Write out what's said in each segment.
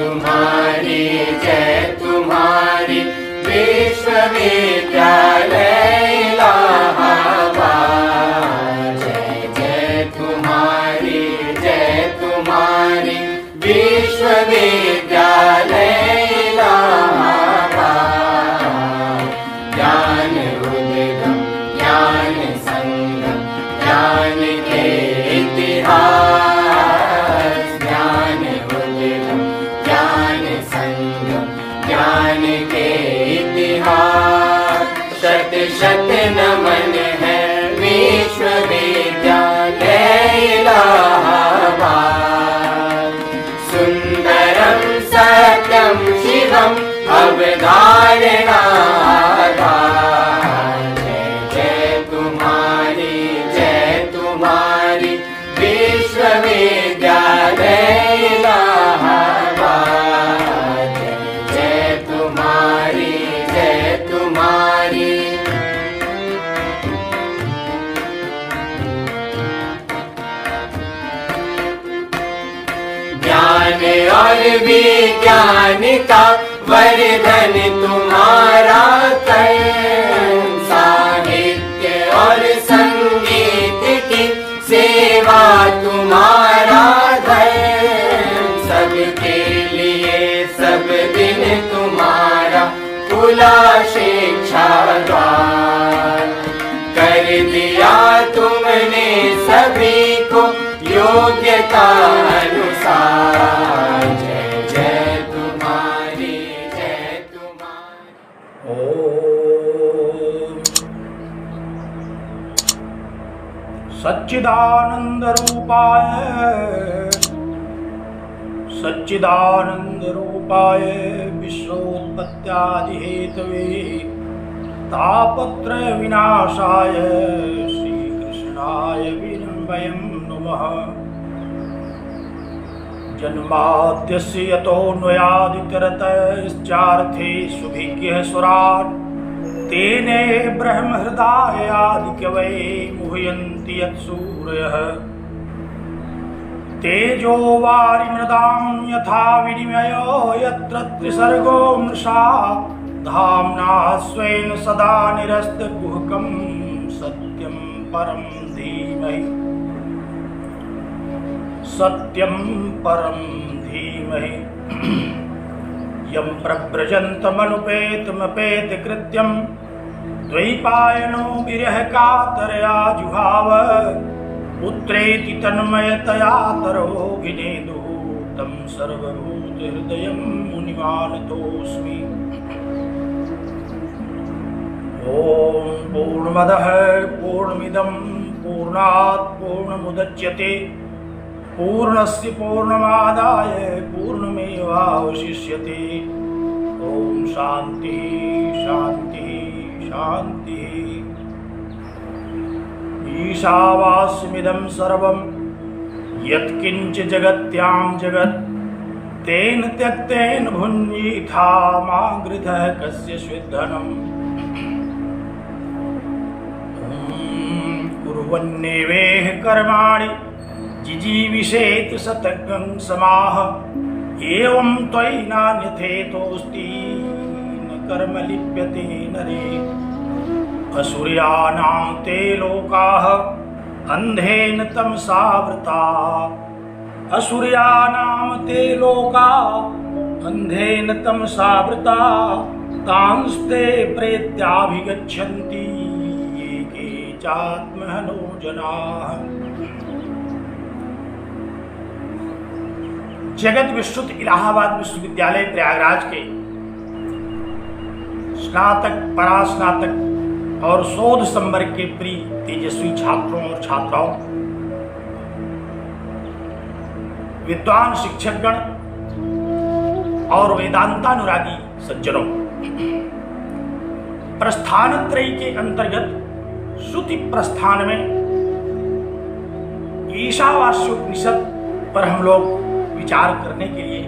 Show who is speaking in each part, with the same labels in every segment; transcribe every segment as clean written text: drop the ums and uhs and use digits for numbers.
Speaker 1: तुम्हारी जय तुम्हारी विश्वविद्यालय इलाहाबाद। जय जय तुम्हारी विश्वविद्यालय इलाहाबाद। ज्ञान उद्गम ज्ञान संगम ज्ञान के इतिहास। ज्ञान उद्गम ज्ञान संगम ज्ञान के इतिहास। शत शत नमन है विश्वविद्यालय इलाहाबाद। सुंदरम सत्यम शिवम अवधारणा। विश्वविद्यालय इलाहाबाद। जय तुम्हारी ज्ञान और विज्ञान का वर्धन तुम्हारा कर। साहित्य और संगीत की सेवा तुम्हारा धर्म। सबके लिए सब दिन तुम्हारा खुला शिक्षा द्वार। कर दिया तुमने सभी को योग्यता अनुसार। जय जय तुम्हारी
Speaker 2: सच्चिदानंद रूपाय विश्वोत्पत्त्यादि हेतवे तापत्रय विनाशाय श्रीकृष्णाय वयं नमः। जन्माद्यस्य यतोऽन्वयादितरतश्चार्थे सुभिज्ञः सुराट्। तेने ब्रह्महृदायादिकवै मुह्यन्ति यत्सूरयः। तेजो वारिमृदां यथा विनिमयो यत्र त्रिसर्गो मृषा। धाम्ना स्वेन सदा निरस्तकुहकं सत्यं परं धीमहि। यं प्रव्रजन्तमनुपेतमपेतकृत्यं द्वैपायनो विरह कातरया जुहाव। पुत्रेति तन्मयतया तरोभिनेदुः तं सर्वभूतहृदयं मुनिमानतोऽस्मि। ॐ पूर्णमदः पूर्णमिदं पूर्णात् पूर्णमुदच्यते। पूर्णस्य पूर्णमादाय पूर्णमेवावशिष्यते। ॐ शान्ति शान्ति शान्ति। ईशावास्यमिदं सर्वं यत्किञ्च जगत्यां जगत्। तेन त्यक्तेन भुञ्जीथा मा गृधः कस्य स्विद्धनम्। कुर्वन्नेवेह कर्माणि जिजीविषेत सततं समाह। एवं त्वयि नान्यथेतोऽस्ति न कर्म लिप्यते नरे। असुर्यानां ते लोकाः अन्धेन तमसावृता। असुर्यानां ते लोकाः अन्धेन तमसावृता। तांस्ते प्रेत्याभिगच्छन्ति ये केचात्महनो जनाः। जगत विश्रुत इलाहाबाद विश्वविद्यालय प्रयागराज के स्नातक परास्नातक और शोध संवर्ग के प्रिय तेजस्वी छात्रों और छात्राओं, विद्वान शिक्षकगण और वेदांतानुरागी सज्जनों, प्रस्थानत्रयी के अंतर्गत श्रुति प्रस्थान में ईशावास्योपनिषद पर हम लोग विचार करने के लिए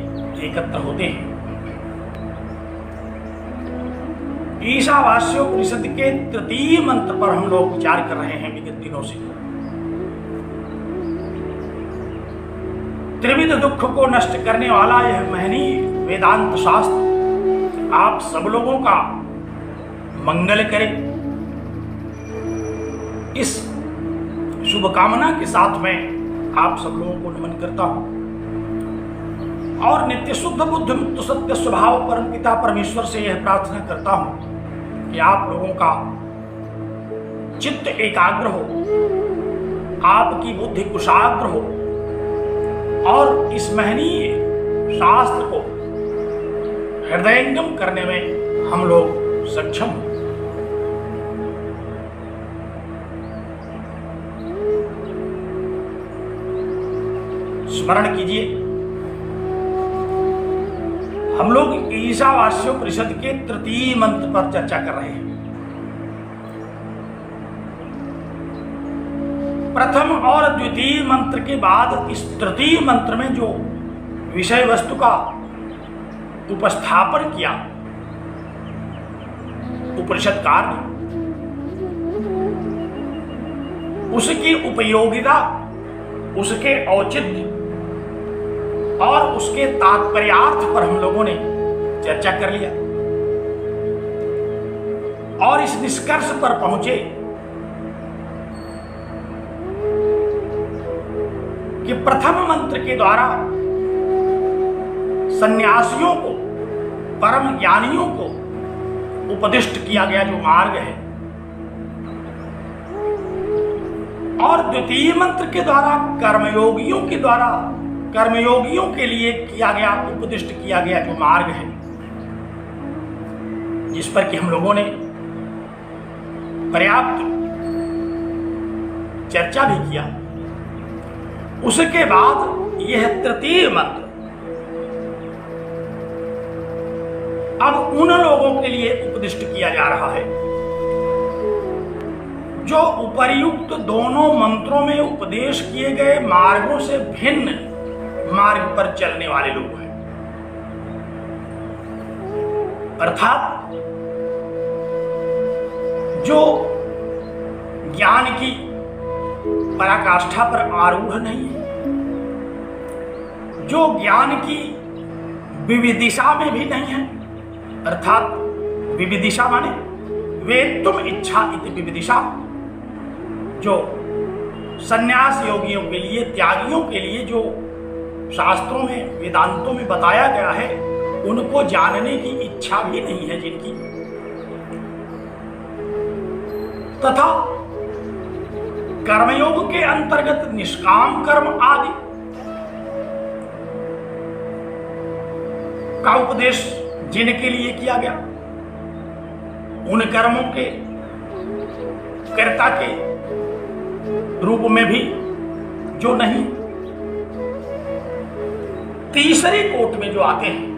Speaker 2: एकत्र होते हैं। ईशावास्योपनिषद के तृतीय मंत्र पर हम लोग विचार कर रहे हैं विगत दिनों से। त्रिविध दुख को नष्ट करने वाला यह महनीय वेदांत शास्त्र आप सब लोगों का मंगल करे। इस शुभकामना के साथ मैं आप सब लोगों को नमन करता हूं और नित्य शुद्ध बुद्ध मुक्त सत्य स्वभाव परम पिता परमेश्वर से यह प्रार्थना करता हूं कि आप लोगों का चित्त एकाग्र हो, आपकी बुद्धि कुशाग्र हो और इस महनीय शास्त्र को हृदयंगम करने में हम लोग सक्षम हो। स्मरण कीजिए, हम लोग ईशावास्योपनिषद के तृतीय मंत्र पर चर्चा कर रहे हैं। प्रथम और द्वितीय मंत्र के बाद इस तृतीय मंत्र में जो विषय वस्तु का उपस्थापन किया उपनिषदकार ने, उसकी उपयोगिता, उसके औचित्य और उसके तात्पर्यार्थ पर हम लोगों ने चर्चा कर लिया और इस निष्कर्ष पर पहुंचे कि प्रथम मंत्र के द्वारा सन्यासियों को, परम ज्ञानियों को उपदिष्ट किया गया जो मार्ग है, और द्वितीय मंत्र के द्वारा कर्मयोगियों के लिए किया गया, उपदिष्ट किया गया जो मार्ग है, जिस पर कि हम लोगों ने पर्याप्त चर्चा भी किया। उसके बाद यह तृतीय मंत्र अब उन लोगों के लिए उपदिष्ट किया जा रहा है जो उपर्युक्त दोनों मंत्रों में उपदेश किए गए मार्गों से भिन्न मार्ग पर चलने वाले लोग हैं। अर्थात जो ज्ञान की पराकाष्ठा पर आरूढ़ नहीं है, जो ज्ञान की विविदिशा में भी नहीं है, अर्थात विविदिशा माने वेत्तुम इच्छा इति विविदिशा, जो सन्यास योगियों के लिए, त्यागियों के लिए जो शास्त्रों में, वेदांतों में बताया गया है, उनको जानने की इच्छा भी नहीं है जिनकी, तथा कर्मयोग के अंतर्गत निष्काम कर्म आदि का उपदेश जिनके लिए किया गया, उन कर्मों के कर्ता के रूप में भी जो नहीं, तीसरी कोट में जो आते हैं,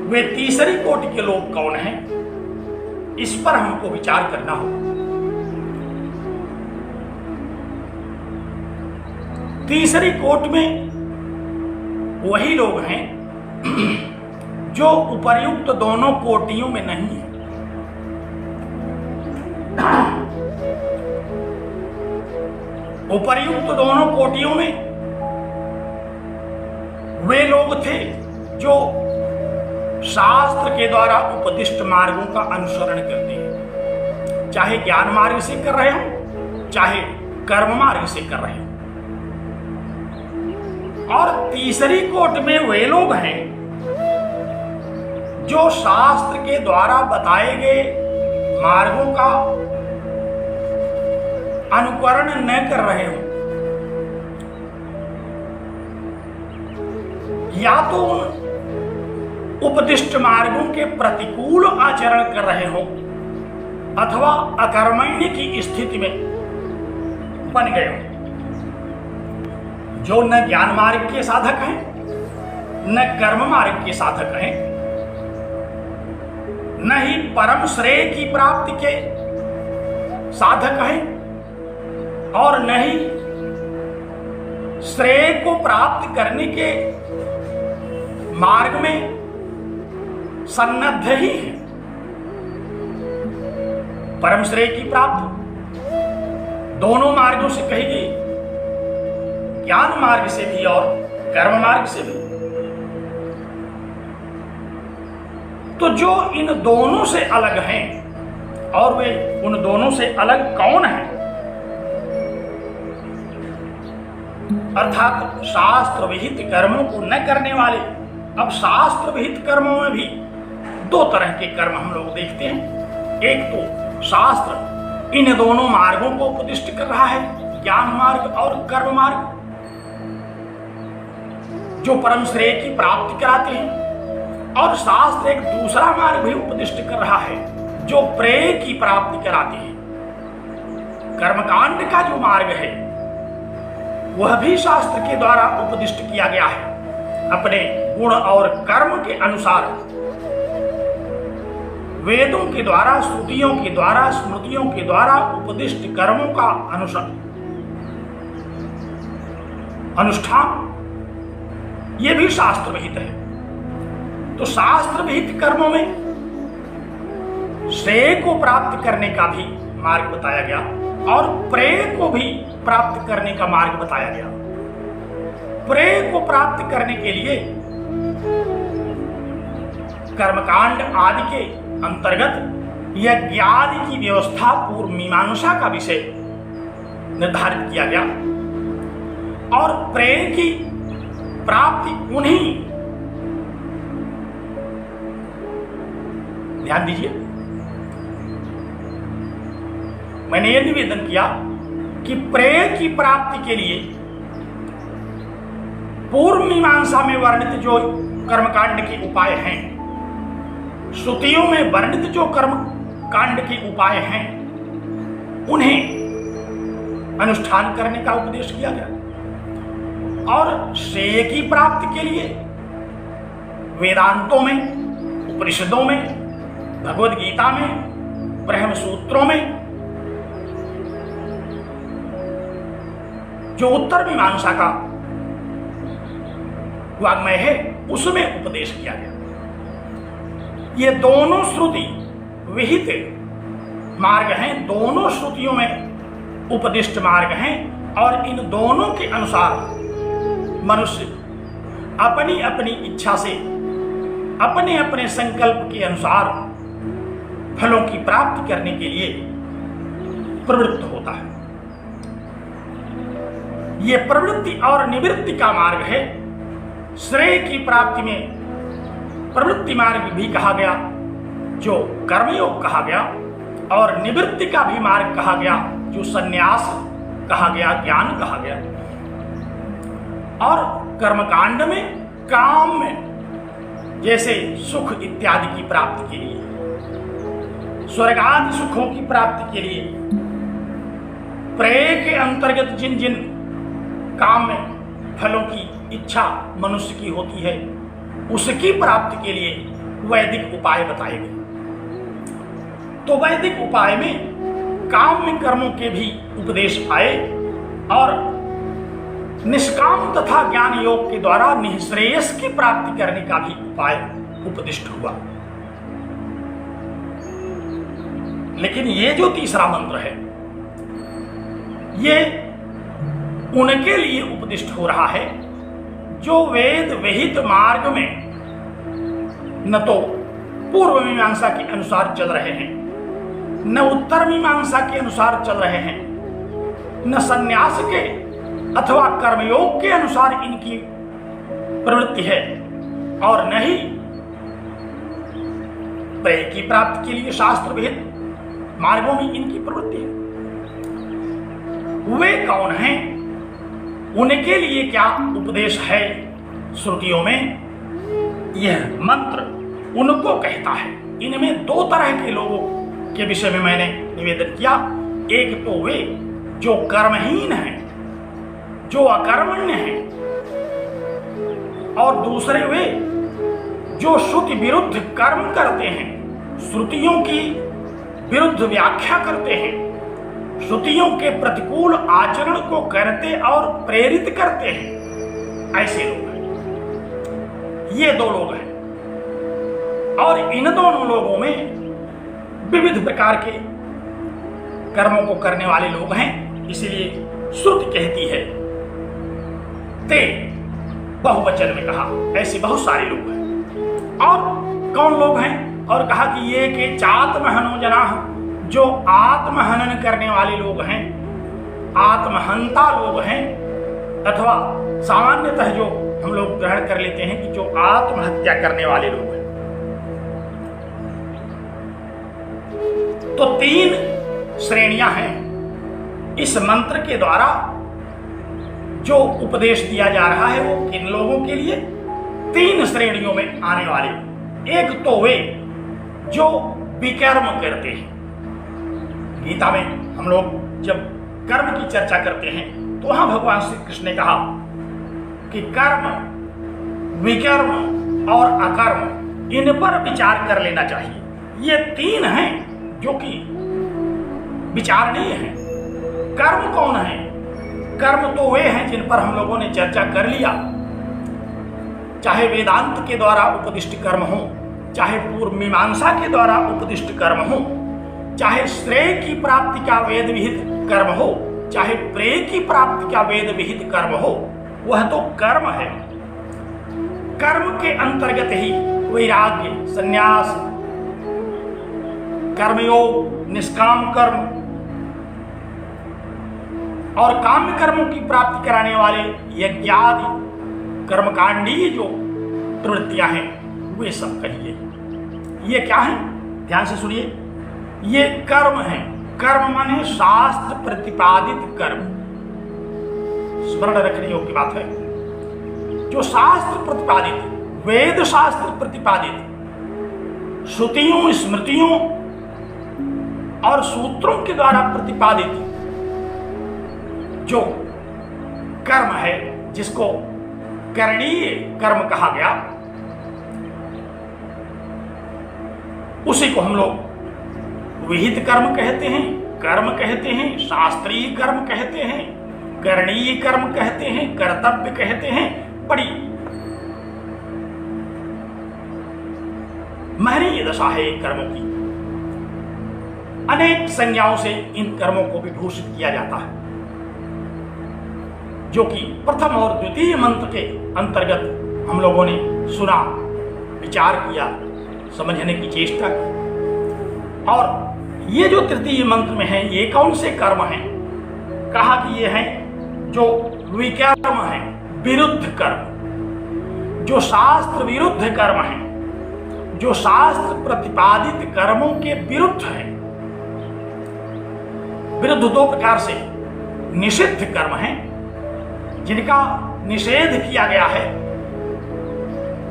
Speaker 2: वे तीसरी कोट के लोग कौन हैं, इस पर हमको विचार करना होगा। तीसरी कोट में वही लोग हैं जो उपर्युक्त दोनों कोटियों में नहीं है। उपर्युक्त दोनों कोटियों में वे लोग थे जो शास्त्र के द्वारा उपदिष्ट मार्गों का अनुसरण करते हैं, चाहे ज्ञान मार्ग से कर रहे हो, चाहे कर्म मार्ग से कर रहे हो। और तीसरी कोट में वे लोग हैं जो शास्त्र के द्वारा बताए गए मार्गों का अनुकरण न कर रहे हो, या तो उपदिष्ट मार्गों के प्रतिकूल आचरण कर रहे हो, अथवा अकर्मण्य की स्थिति में बन गए हो, जो न ज्ञान मार्ग के साधक हैं, न कर्म मार्ग के साधक हैं, न ही परम श्रेय की प्राप्ति के साधक हैं, और न ही श्रेय को प्राप्त करने के मार्ग में सन्नद्ध ही है। परम श्रेय की प्राप्ति दोनों मार्गों से कही गई, ज्ञान मार्ग से भी और कर्म मार्ग से भी। तो जो इन दोनों से अलग हैं, और वे उन दोनों से अलग कौन हैं? अर्थात शास्त्र विहित कर्मों को न करने वाले। अब शास्त्र विहित कर्मों में भी दो तरह के कर्म हम लोग देखते हैं। एक तो शास्त्र इन दोनों मार्गों को उपदिष्ट कर रहा है, ज्ञान मार्ग और कर्म मार्ग, जो परम श्रेय की प्राप्ति कराते हैं। और शास्त्र एक दूसरा मार्ग भी उपदिष्ट कर रहा है, जो प्रेय की प्राप्ति कराते हैं। कर्मकांड का जो मार्ग है वह भी शास्त्र के द्वारा उपदिष्ट किया गया है, अपने गुण और कर्म के अनुसार। वेदों के द्वारा, श्रुतियों के द्वारा, स्मृतियों के द्वारा उपदिष्ट कर्मों का अनुष्ठान, ये भी शास्त्र विहित है। तो शास्त्र विहित कर्मों में श्रेय को प्राप्त करने का भी मार्ग बताया गया और प्रेय को भी प्राप्त करने का मार्ग बताया गया। प्रेय को प्राप्त करने के लिए कर्मकांड आदि के अंतर्गत यज्ञ आदि की व्यवस्था पूर्व मीमांसा का विषय निर्धारित किया गया और प्रेय की प्राप्ति उन्हीं, ध्यान दीजिए, मैंने यह निवेदन किया कि प्रेय की प्राप्ति के लिए पूर्व मीमांसा में वर्णित जो कर्मकांड के उपाय हैं, श्रुतियों में वर्णित जो कर्म कांड के उपाय हैं, उन्हें अनुष्ठान करने का उपदेश किया गया। और श्रेय की प्राप्ति के लिए वेदांतों में, उपनिषदों में, भगवद गीता में, ब्रह्म सूत्रों में जो उत्तर मीमांसा का वाग्मय है उसमें उपदेश किया गया। ये दोनों श्रुति विहित मार्ग हैं, दोनों श्रुतियों में उपदिष्ट मार्ग हैं और इन दोनों के अनुसार मनुष्य अपनी अपनी इच्छा से, अपने अपने संकल्प के अनुसार फलों की प्राप्ति करने के लिए प्रवृत्त होता है। ये प्रवृत्ति और निवृत्ति का मार्ग है। श्रेय की प्राप्ति में प्रवृत्ति मार्ग भी कहा गया, जो कर्मयोग कहा गया, और निवृत्ति का भी मार्ग कहा गया, जो संन्यास कहा गया, ज्ञान कहा गया। और कर्मकांड में, काम में, जैसे सुख इत्यादि की प्राप्ति के लिए, स्वर्ग आदि सुखों की प्राप्ति के लिए, प्रेय के अंतर्गत जिन जिन काम में फलों की इच्छा मनुष्य की होती है, उसकी प्राप्ति के लिए वैदिक उपाय बताए गए। तो वैदिक उपाय में काम में कर्मों के भी उपदेश आए और निष्काम तथा ज्ञान योग के द्वारा निःश्रेयस की प्राप्ति करने का भी उपाय उपदिष्ट हुआ। लेकिन ये जो तीसरा मंत्र है, ये उनके लिए उपदिष्ट हो रहा है जो वेद विहित मार्ग में न तो पूर्व मीमांसा के अनुसार चल रहे हैं, न उत्तर मीमांसा के अनुसार चल रहे हैं, न संन्यास के अथवा कर्मयोग के अनुसार इनकी प्रवृत्ति है, और न ही प्रेय की प्राप्ति के लिए शास्त्र विहित मार्गों में इनकी प्रवृत्ति है। वे कौन हैं? उनके लिए क्या उपदेश है श्रुतियों में? यह मंत्र उनको कहता है। इनमें दो तरह के लोगों के विषय में मैंने निवेदन किया। एक तो वे जो कर्महीन हैं, जो अकर्मण्य हैं, और दूसरे वे जो श्रुति विरुद्ध कर्म करते हैं, श्रुतियों की विरुद्ध व्याख्या करते हैं, श्रुतियों के प्रतिकूल आचरण को करते और प्रेरित करते हैं, ऐसे लोग हैं। ये दो लोग हैं और इन दोनों लोगों में विविध प्रकार के कर्मों को करने वाले लोग हैं। इसलिए श्रुति कहती है ते बहुवचन में कहा, ऐसे बहुत सारे लोग हैं। और कौन लोग हैं? और कहा कि ये के चात्महनो जना, जो आत्महनन करने वाले लोग हैं, आत्महंता लोग हैं, अथवा सामान्यतः जो हम लोग ग्रहण कर लेते हैं कि जो आत्महत्या करने वाले लोग हैं। तो 3 श्रेणियां हैं इस मंत्र के द्वारा जो उपदेश दिया जा रहा है। वो किन लोगों के लिए? 3 श्रेणियों में आने वाले। एक तो वे जो विकर्म करते हैं। गीता में हम लोग जब कर्म की चर्चा करते हैं तो वहां भगवान श्री कृष्ण ने कहा कि कर्म, विकर्म और अकर्म, इन पर विचार कर लेना चाहिए। ये 3 हैं जो कि विचारणीय हैं। कर्म कौन है? कर्म तो वे हैं जिन पर हम लोगों ने चर्चा कर लिया, चाहे वेदांत के द्वारा उपदिष्ट कर्म हो, चाहे पूर्व मीमांसा के द्वारा उपदिष्ट कर्म हो, चाहे श्रेय की प्राप्ति का वेद विहित कर्म हो, चाहे प्रेय की प्राप्ति का वेद विहित कर्म हो, वह तो कर्म है। कर्म के अंतर्गत ही वैराग्य, संन्यास, कर्मयोग, निष्काम कर्म और काम्य कर्मों की प्राप्ति कराने वाले यज्ञादि कर्मकांडीय जो प्रवृत्तियां हैं वे सब कहिए। ये क्या है? ध्यान से सुनिए। ये कर्म है। कर्म माने शास्त्र प्रतिपादित कर्म। स्मरण रखने योग्य बात है। जो शास्त्र प्रतिपादित, वेद शास्त्र प्रतिपादित, श्रुतियों, स्मृतियों और सूत्रों के द्वारा प्रतिपादित जो कर्म है, जिसको करणीय कर्म कहा गया, उसी को हम लोग विहित कर्म कहते हैं, कर्म कहते हैं, शास्त्रीय कर्म कहते हैं, करणीय कर्म कहते हैं, कर्तव्य कहते हैं। बड़ी महनीय दशा है कर्मों की। अनेक संज्ञाओं से इन कर्मों को विभूषित किया जाता है, जो कि प्रथम और द्वितीय मंत्र के अंतर्गत हम लोगों ने सुना, विचार किया, समझने की चेष्टा की। और ये जो तृतीय मंत्र में है, ये कौन से कर्म हैं? कहा कि ये हैं जो विकर्म हैं, विरुद्ध कर्म, जो शास्त्र विरुद्ध कर्म हैं, जो शास्त्र प्रतिपादित कर्मों के विरुद्ध हैं। विरुद्ध 2 प्रकार से निषिद्ध कर्म हैं, जिनका निषेध किया गया है।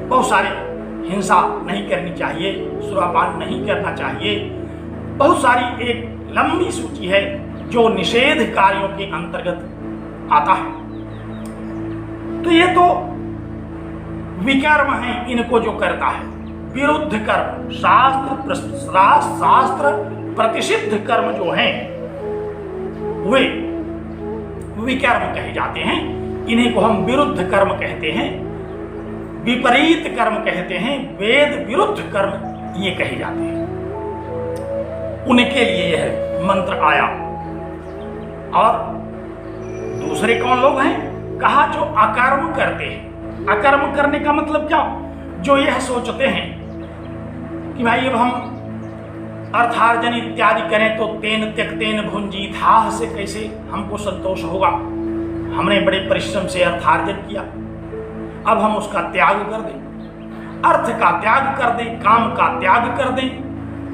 Speaker 2: बहुत सारे हिंसा नहीं करनी चाहिए, सुरापान नहीं करना चाहिए, बहुत सारी एक लंबी सूची है जो निषेध कार्यों के अंतर्गत आता है। तो ये तो विकर्म है, इनको जो करता है। विरुद्ध कर्म, शास्त्र प्रतिषिद्ध कर्म जो हैं वे विकर्म कहे जाते हैं। इन्हीं को हम विरुद्ध कर्म कहते हैं, विपरीत कर्म कहते हैं, वेद विरुद्ध कर्म ये कहे जाते हैं। उनके लिए यह मंत्र आया। और दूसरे कौन लोग हैं? कहा जो अकर्म करते हैं। अकर्म करने का मतलब क्या? जो यह सोचते हैं कि भाई अब हम अर्थार्जन इत्यादि करें तो तेन त्यक्तेन भुंजीथाह से कैसे हमको संतोष होगा। हमने बड़े परिश्रम से अर्थार्जन किया, अब हम उसका त्याग कर दें, अर्थ का त्याग कर दें, काम का त्याग कर दें,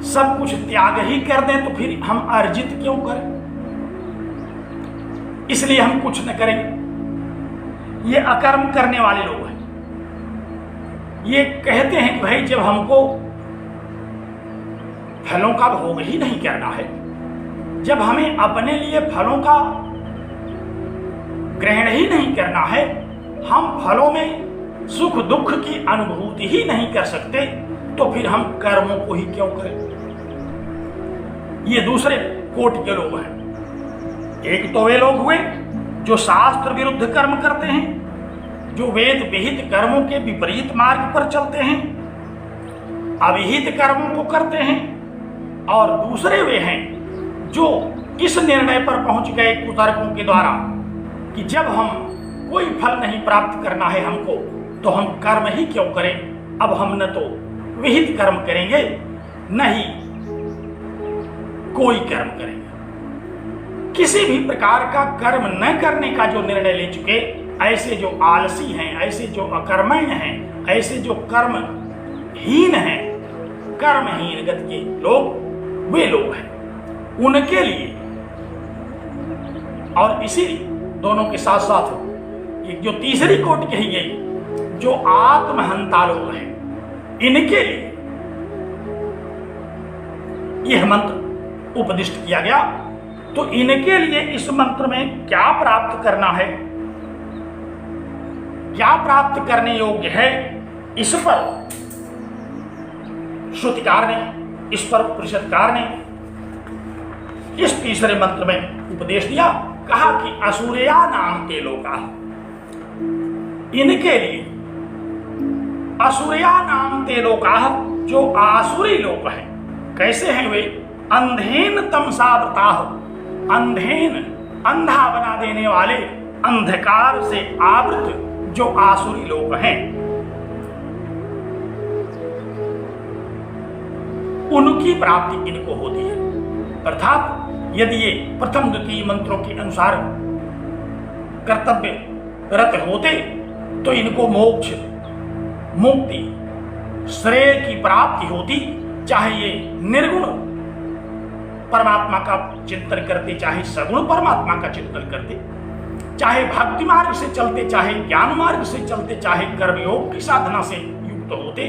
Speaker 2: सब कुछ त्याग ही कर दें, तो फिर हम अर्जित क्यों करें? इसलिए हम कुछ न करें। ये अकर्म करने वाले लोग हैं। ये कहते हैं कि भाई जब हमको फलों का भोग ही नहीं करना है, जब हमें अपने लिए फलों का ग्रहण ही नहीं करना है, हम फलों में सुख दुख की अनुभूति ही नहीं कर सकते, तो फिर हम कर्मों को ही क्यों करें? ये दूसरे कोटि के लोग हैं। एक तो वे लोग हुए जो शास्त्र विरुद्ध कर्म करते हैं, जो वेद विहित कर्मों के विपरीत मार्ग पर चलते हैं, अविहित कर्मों को करते हैं। और दूसरे वे हैं जो इस निर्णय पर पहुंच गए कुतर्कों के द्वारा कि जब हम कोई फल नहीं प्राप्त करना है हमको, तो हम कर्म ही क्यों करें। अब हम न तो विहित कर्म करेंगे, न ही कोई कर्म करेंगे। किसी भी प्रकार का कर्म न करने का जो निर्णय ले चुके, ऐसे जो आलसी हैं, ऐसे जो अकर्मण्य हैं, ऐसे जो कर्महीन हैं, कर्महीन गति के लोग, वे लोग हैं उनके लिए। और इसीलिए दोनों के साथ साथ एक जो तीसरी कोटि कही गई, जो आत्महंता लोग हैं, इनके लिए यह मंत्र उपदिष्ट किया गया। तो इनके लिए इस मंत्र में क्या प्राप्त करना है, क्या प्राप्त करने योग्य है, इस पर श्रुतिकार ने, इस पर उपनिषदकार ने इस तीसरे मंत्र में उपदेश दिया। कहा कि असुरया नाम के लोका, इनके लिए असुरया नाम ते लोका, जो आसुरी लोग हैं। कैसे हैं वे? अंधेन तमसावृता, अंधेन अंधा बना देने वाले, अंधकार से आवृत जो आसुरी लोग हैं, उनकी प्राप्ति इनको होती है। अर्थात यदि ये प्रथम द्वितीय मंत्रों के अनुसार कर्तव्य रत होते, तो इनको मोक्ष, मुक्ति, श्रेय की प्राप्ति होती। चाहे ये निर्गुण परमात्मा का चिंतन करते, चाहे सगुण परमात्मा का चिंतन करते, चाहे भक्ति मार्ग से चलते, चाहे ज्ञान मार्ग से चलते, चाहे कर्मयोग की साधना से युक्त होते,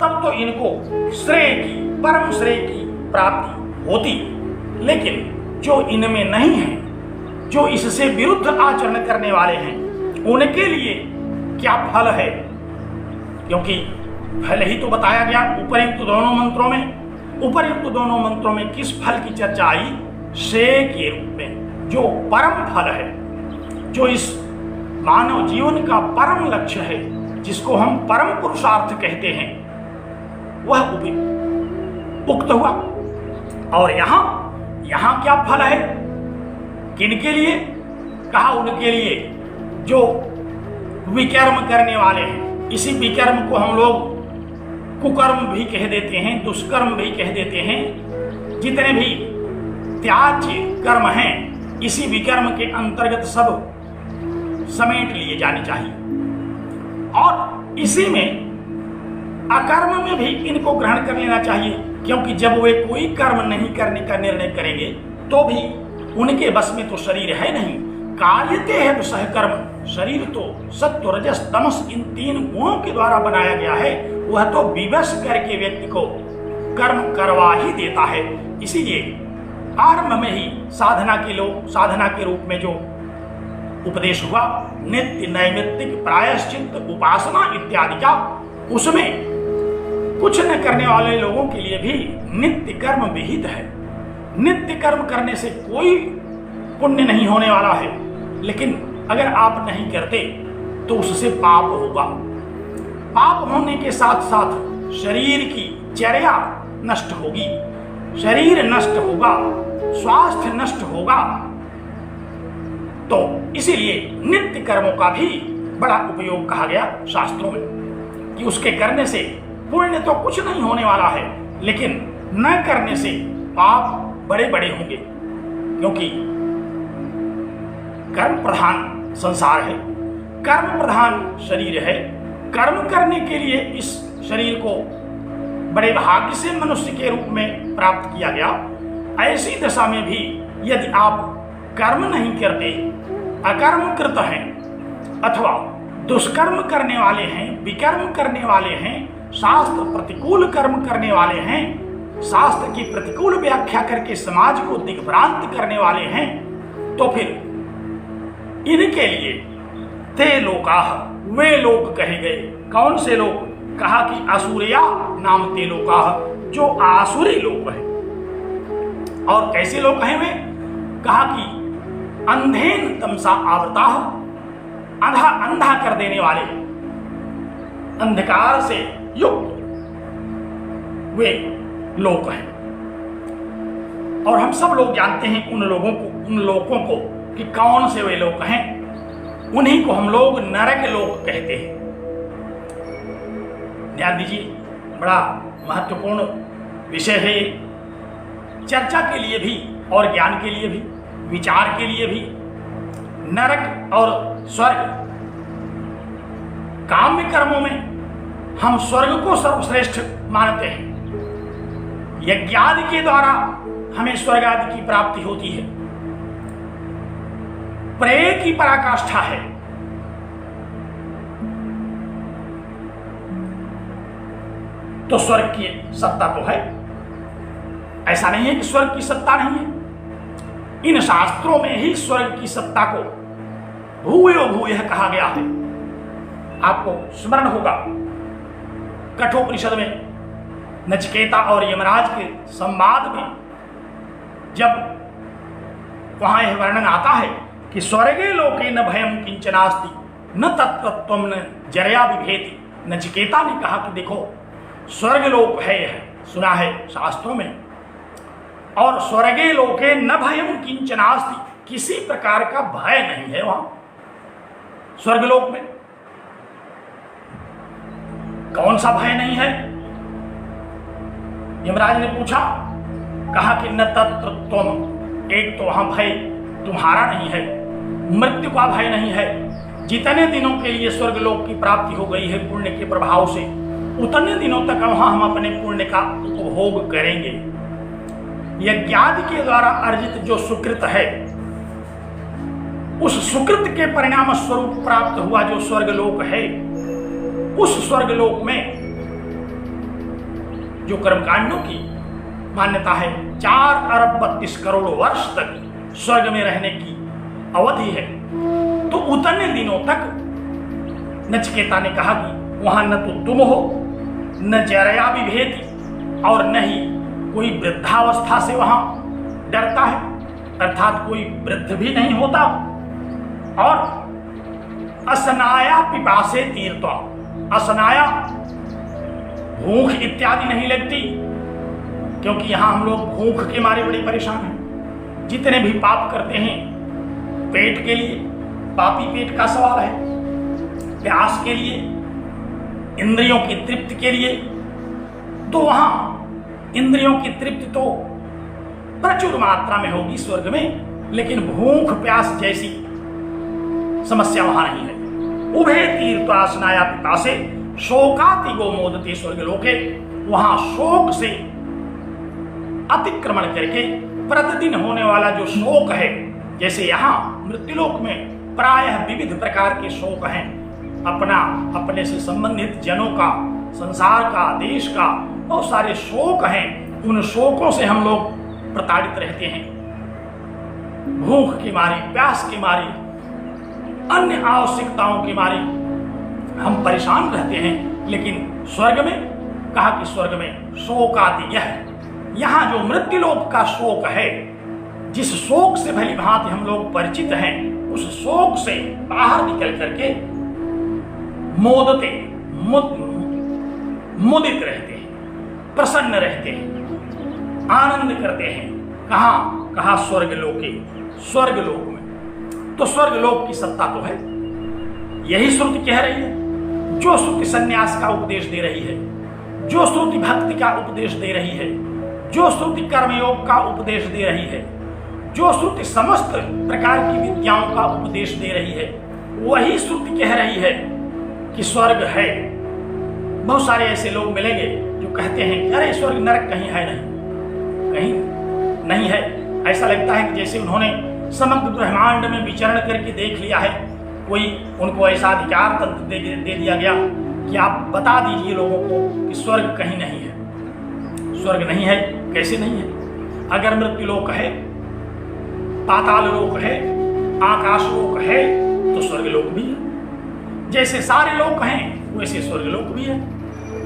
Speaker 2: तब तो इनको श्रेय की, परम श्रेय की प्राप्ति होती। लेकिन जो इनमें नहीं है, जो इससे विरुद्ध आचरण करने वाले हैं, उनके लिए क्या फल है? क्योंकि फल ही तो बताया गया उपयुक्त दोनों मंत्रों में। उपयुक्त दोनों मंत्रों में किस फल की चर्चा आई? श्रेय के रूप में, जो परम फल है, जो इस मानव जीवन का परम लक्ष्य है, जिसको हम परम पुरुषार्थ कहते हैं, वह उक्त हुआ। और यहां क्या फल है? किनके लिए? कहा उनके लिए जो विकर्म करने वाले हैं। इसी विकर्म को हम लोग कुकर्म भी कह देते हैं, दुष्कर्म भी कह देते हैं। जितने भी त्याज्य कर्म हैं, इसी विकर्म के अंतर्गत सब समेट लिए जाने चाहिए। और इसी में अकर्म में भी इनको ग्रहण कर लेना चाहिए, क्योंकि जब वे कोई कर्म नहीं करने का निर्णय करेंगे, तो भी उनके बस में तो शरीर है नहीं। कार्यते है सहकर्म, शरीर तो सत्व रजस तमस इन तीन गुणों के द्वारा बनाया गया है। वह तो विवश करके व्यक्ति को कर्म करवा ही देता है। इसीलिए आरंभ में ही साधना के रूप में जो उपदेश हुआ, नित्य नैमित्तिक प्रायश्चित उपासना इत्यादि का, उसमें कुछ न करने वाले लोगों के लिए भी नित्य कर्म विहित है। नित्य कर्म करने से कोई पुण्य नहीं होने वाला है, लेकिन अगर आप नहीं करते तो उससे पाप होगा। पाप होने के साथ साथ शरीर की चर्या नष्ट होगी, शरीर नष्ट होगा, स्वास्थ्य नष्ट होगा। तो इसीलिए नित्य कर्मों का भी बड़ा उपयोग कहा गया शास्त्रों में, कि उसके करने से पुण्य तो कुछ नहीं होने वाला है, लेकिन न करने से पाप बड़े बड़े होंगे। क्योंकि कर्म प्रधान संसार है, कर्म प्रधान शरीर है। कर्म करने के लिए इस शरीर को बड़े भाग्य से मनुष्य के रूप में प्राप्त किया गया। ऐसी दशा में भी यदि आप कर्म नहीं करते, अकर्मकृत हैं, अथवा दुष्कर्म करने वाले हैं, विकर्म करने वाले हैं, शास्त्र प्रतिकूल कर्म करने वाले हैं, शास्त्र की प्रतिकूल व्याख्या करके समाज को दिग्भ्रांत करने वाले हैं, तो फिर इनके लिए ते लोकाः, वे लोग कहे गए। कौन से लोग? कहा कि असुरया नाम ते लोकाः, जो आसुरी लोग हैं। और कैसे लोग हैं वे? कहा कि अंधेन तमसा आवृता, अंधा कर देने वाले, अंधकार से युक्त वे लोग हैं। और हम सब लोग जानते हैं उन लोगों को कि कौन से वे लोग हैं। उन्हीं को हम लोग नरक लोक कहते हैं। ध्यान दीजिए, बड़ा महत्वपूर्ण विषय है, चर्चा के लिए भी और ज्ञान के लिए भी, विचार के लिए भी। नरक और स्वर्ग, काम्य कर्मों में हम स्वर्ग को सर्वश्रेष्ठ मानते हैं। यज्ञादि के द्वारा हमें स्वर्ग आदि की प्राप्ति होती है। प्रेय की पराकाष्ठा है। तो स्वर्ग की सत्ता तो है, ऐसा नहीं है कि स्वर्ग की सत्ता नहीं है। इन शास्त्रों में ही स्वर्ग की सत्ता को भूयो भूयः कहा गया है। आपको स्मरण होगा, कठोपनिषद में नचिकेता और यमराज के संवाद में जब वहां यह वर्णन आता है कि स्वर्गे लोके न भयम किंचनास्ति न तत्त्वत्वं न जरया विभेति, नचिकेता ने कहा कि देखो स्वर्ग लोक है, सुना है शास्त्रों में, और स्वर्गे लोके न भयम किंचनास्ति, किसी प्रकार का भय नहीं है वहां स्वर्गलोक में। कौन सा भय नहीं है? यमराज ने पूछा, कहा कि न तत्त्वत्वं, एक तो वहां भय तुम्हारा नहीं है, मृत्यु का भय नहीं है। जितने दिनों के लिए स्वर्गलोक की प्राप्ति हो गई है पुण्य के प्रभाव से, उतने दिनों तक वहां हम अपने पुण्य का उपभोग करेंगे। यज्ञादि के द्वारा अर्जित जो सुकृत है, उस सुकृत के परिणाम स्वरूप प्राप्त हुआ जो स्वर्गलोक है, उस स्वर्गलोक में जो कर्मकांडों की मान्यता है, 4 अरब 32 करोड़ वर्ष तक स्वर्ग में रहने की अवधि है। तो उतने दिनों तक नचिकेता ने कहा कि वहां न तो तुम हो, न जरया विभेति, और न ही कोई वृद्धावस्था से वहां डरता है, अर्थात कोई वृद्ध भी नहीं होता, और असनाया पिपासे तीर्थवा, असनाया भूख इत्यादि नहीं लगती, क्योंकि यहां हम लोग भूख के मारे बड़े परेशान हैं। जितने भी पाप करते हैं पेट के लिए, पापी पेट का सवाल है, प्यास के लिए, इंद्रियों की तृप्ति के लिए, तो वहां इंद्रियों की तृप्ति तो प्रचुर मात्रा में होगी स्वर्ग में, लेकिन भूख प्यास जैसी समस्या वहां नहीं है। उभे तीर्थासनाया पिपासे शोकाति गो मोदते स्वर्गलोके, वहां शोक से अतिक्रमण करके प्रतिदिन होने वाला जो शोक है, जैसे यहाँ मृत्युलोक में प्रायः विविध प्रकार के शोक हैं, अपना अपने से संबंधित जनों का, संसार का, देश का, बहुत सारे शोक हैं। उन शोकों से हम लोग प्रताड़ित रहते हैं, भूख के मारे, प्यास के मारे, अन्य आवश्यकताओं के मारे हम परेशान रहते हैं। लेकिन स्वर्ग में कहा कि स्वर्ग में शोकादि यह, यहाँ जो मृत्युलोक का शोक है, जिस शोक से भली भांति हम लोग परिचित हैं, उस शोक से बाहर निकल करके मोदते, मुदित रहते हैं, प्रसन्न रहते हैं, आनंद करते हैं। कहा स्वर्गलोके, स्वर्गलोक में। तो स्वर्गलोक की सत्ता तो है, यही श्रुति कह रही है। जो श्रुति सन्यास का उपदेश दे रही है, जो श्रुति भक्ति का उपदेश दे रही है, जो श्रुति कर्मयोग का उपदेश दे रही है, जो श्रुति समस्त प्रकार की विद्याओं का उपदेश दे रही है, वही श्रुति कह रही है कि स्वर्ग है। बहुत सारे ऐसे लोग मिलेंगे जो कहते हैं कि अरे स्वर्ग नरक कहीं है नहीं, कहीं नहीं है। ऐसा लगता है कि जैसे उन्होंने समग्र ब्रह्मांड में विचरण करके देख लिया है, कोई उनको ऐसा अधिकार तंत्र दे दिया गया कि आप बता दीजिए लोगों को कि स्वर्ग कहीं नहीं है। स्वर्ग नहीं है, कैसे नहीं है? अगर मृत्युलोक है, पाताल लोक है, आकाश लोक है, तो स्वर्गलोक भी है। जैसे सारे लोक हैं वैसे स्वर्गलोक भी है।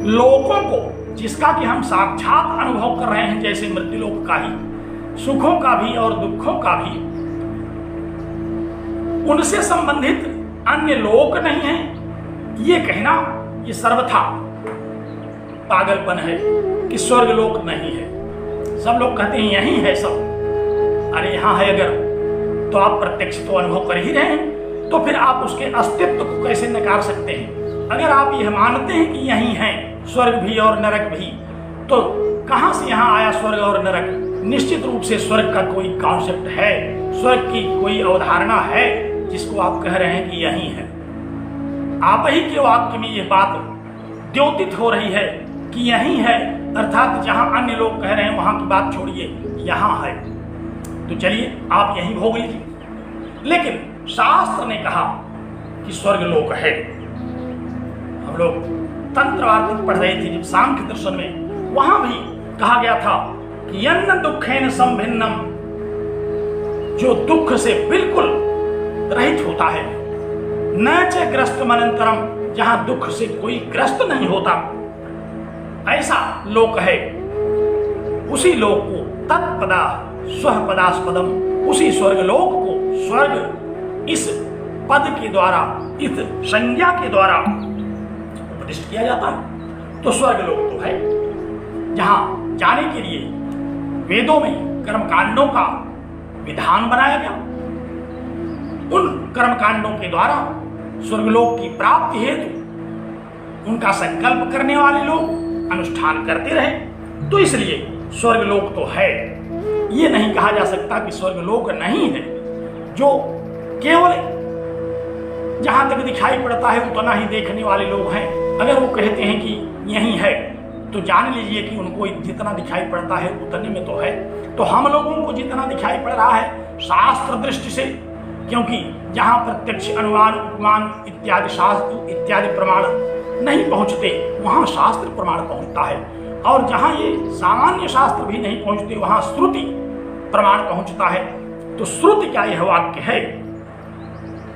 Speaker 2: लोकों को जिसका कि हम साक्षात अनुभव कर रहे हैं, जैसे मृत्युलोक का ही, सुखों का भी और दुखों का भी, उनसे संबंधित अन्य लोक नहीं है, ये कहना ये सर्वथा पागलपन है कि स्वर्गलोक नहीं है। सब लोग कहते हैं यही है सब। अरे यहां है अगर, तो आप प्रत्यक्ष तो अनुभव कर ही रहे हैं तो फिर आप उसके अस्तित्व को कैसे नकार सकते हैं? अगर आप यह मानते हैं कि यही है स्वर्ग भी और नरक भी, तो कहां से यहां आया स्वर्ग और नरक? निश्चित रूप से स्वर्ग का कोई कॉन्सेप्ट है, स्वर्ग की कोई अवधारणा है जिसको आप कह रहे हैं कि यही है। आप ही के वाक्य में यह बात द्योतित हो रही है कि यही है, अर्थात जहां अन्य लोग कह रहे हैं वहां की बात छोड़िए, यहां है। तो चलिए आप यहीं भोग लीजिए। लेकिन शास्त्र ने कहा कि स्वर्ग लोक है। हम लोग तंत्रवार्तिक पढ़ रहे थे जब सांख्य दर्शन में, वहां भी कहा गया था कि यन्न दुखेन संभिन्नम, जो दुख से बिल्कुल रहित होता है, न च ग्रस्त मनंतरम, जहां दुख से कोई ग्रस्त नहीं होता, ऐसा लोक है। उसी लोक को तत्पदा स्वपदास्पदम, उसी स्वर्ग लोक को स्वर्ग इस पद के द्वारा, इस संज्ञा के द्वारा उपदिष्ट किया जाता है। तो स्वर्ग लोक तो है जहां जाने के लिए वेदों में कर्मकांडों का विधान बनाया गया। उन कर्मकांडों के द्वारा स्वर्गलोक की प्राप्ति हेतु उनका संकल्प करने वाले लोग अनुष्ठान करते रहे। तो इसलिए स्वर्गलोक तो है। ये नहीं कहा जा सकता कि स्वर्गलोक नहीं है। जो केवल जहां तक दिखाई पड़ता है उतना ही देखने वाले लोग हैं, अगर वो कहते हैं कि यही है, तो जान लीजिए कि उनको जितना दिखाई पड़ता है उतने में तो है। तो हम लोगों को जितना दिखाई पड़ रहा है शास्त्र दृष्टि से, क्योंकि जहां प्रत्यक्ष अनुमान उपमान इत्यादि शास्त्र इत्यादि प्रमाण नहीं पहुंचते वहां शास्त्र प्रमाण पहुंचता है, और जहां ये सामान्य शास्त्र भी नहीं पहुंचते वहां श्रुति प्रमाण पहुंचता है। तो श्रुति का यह वाक्य है,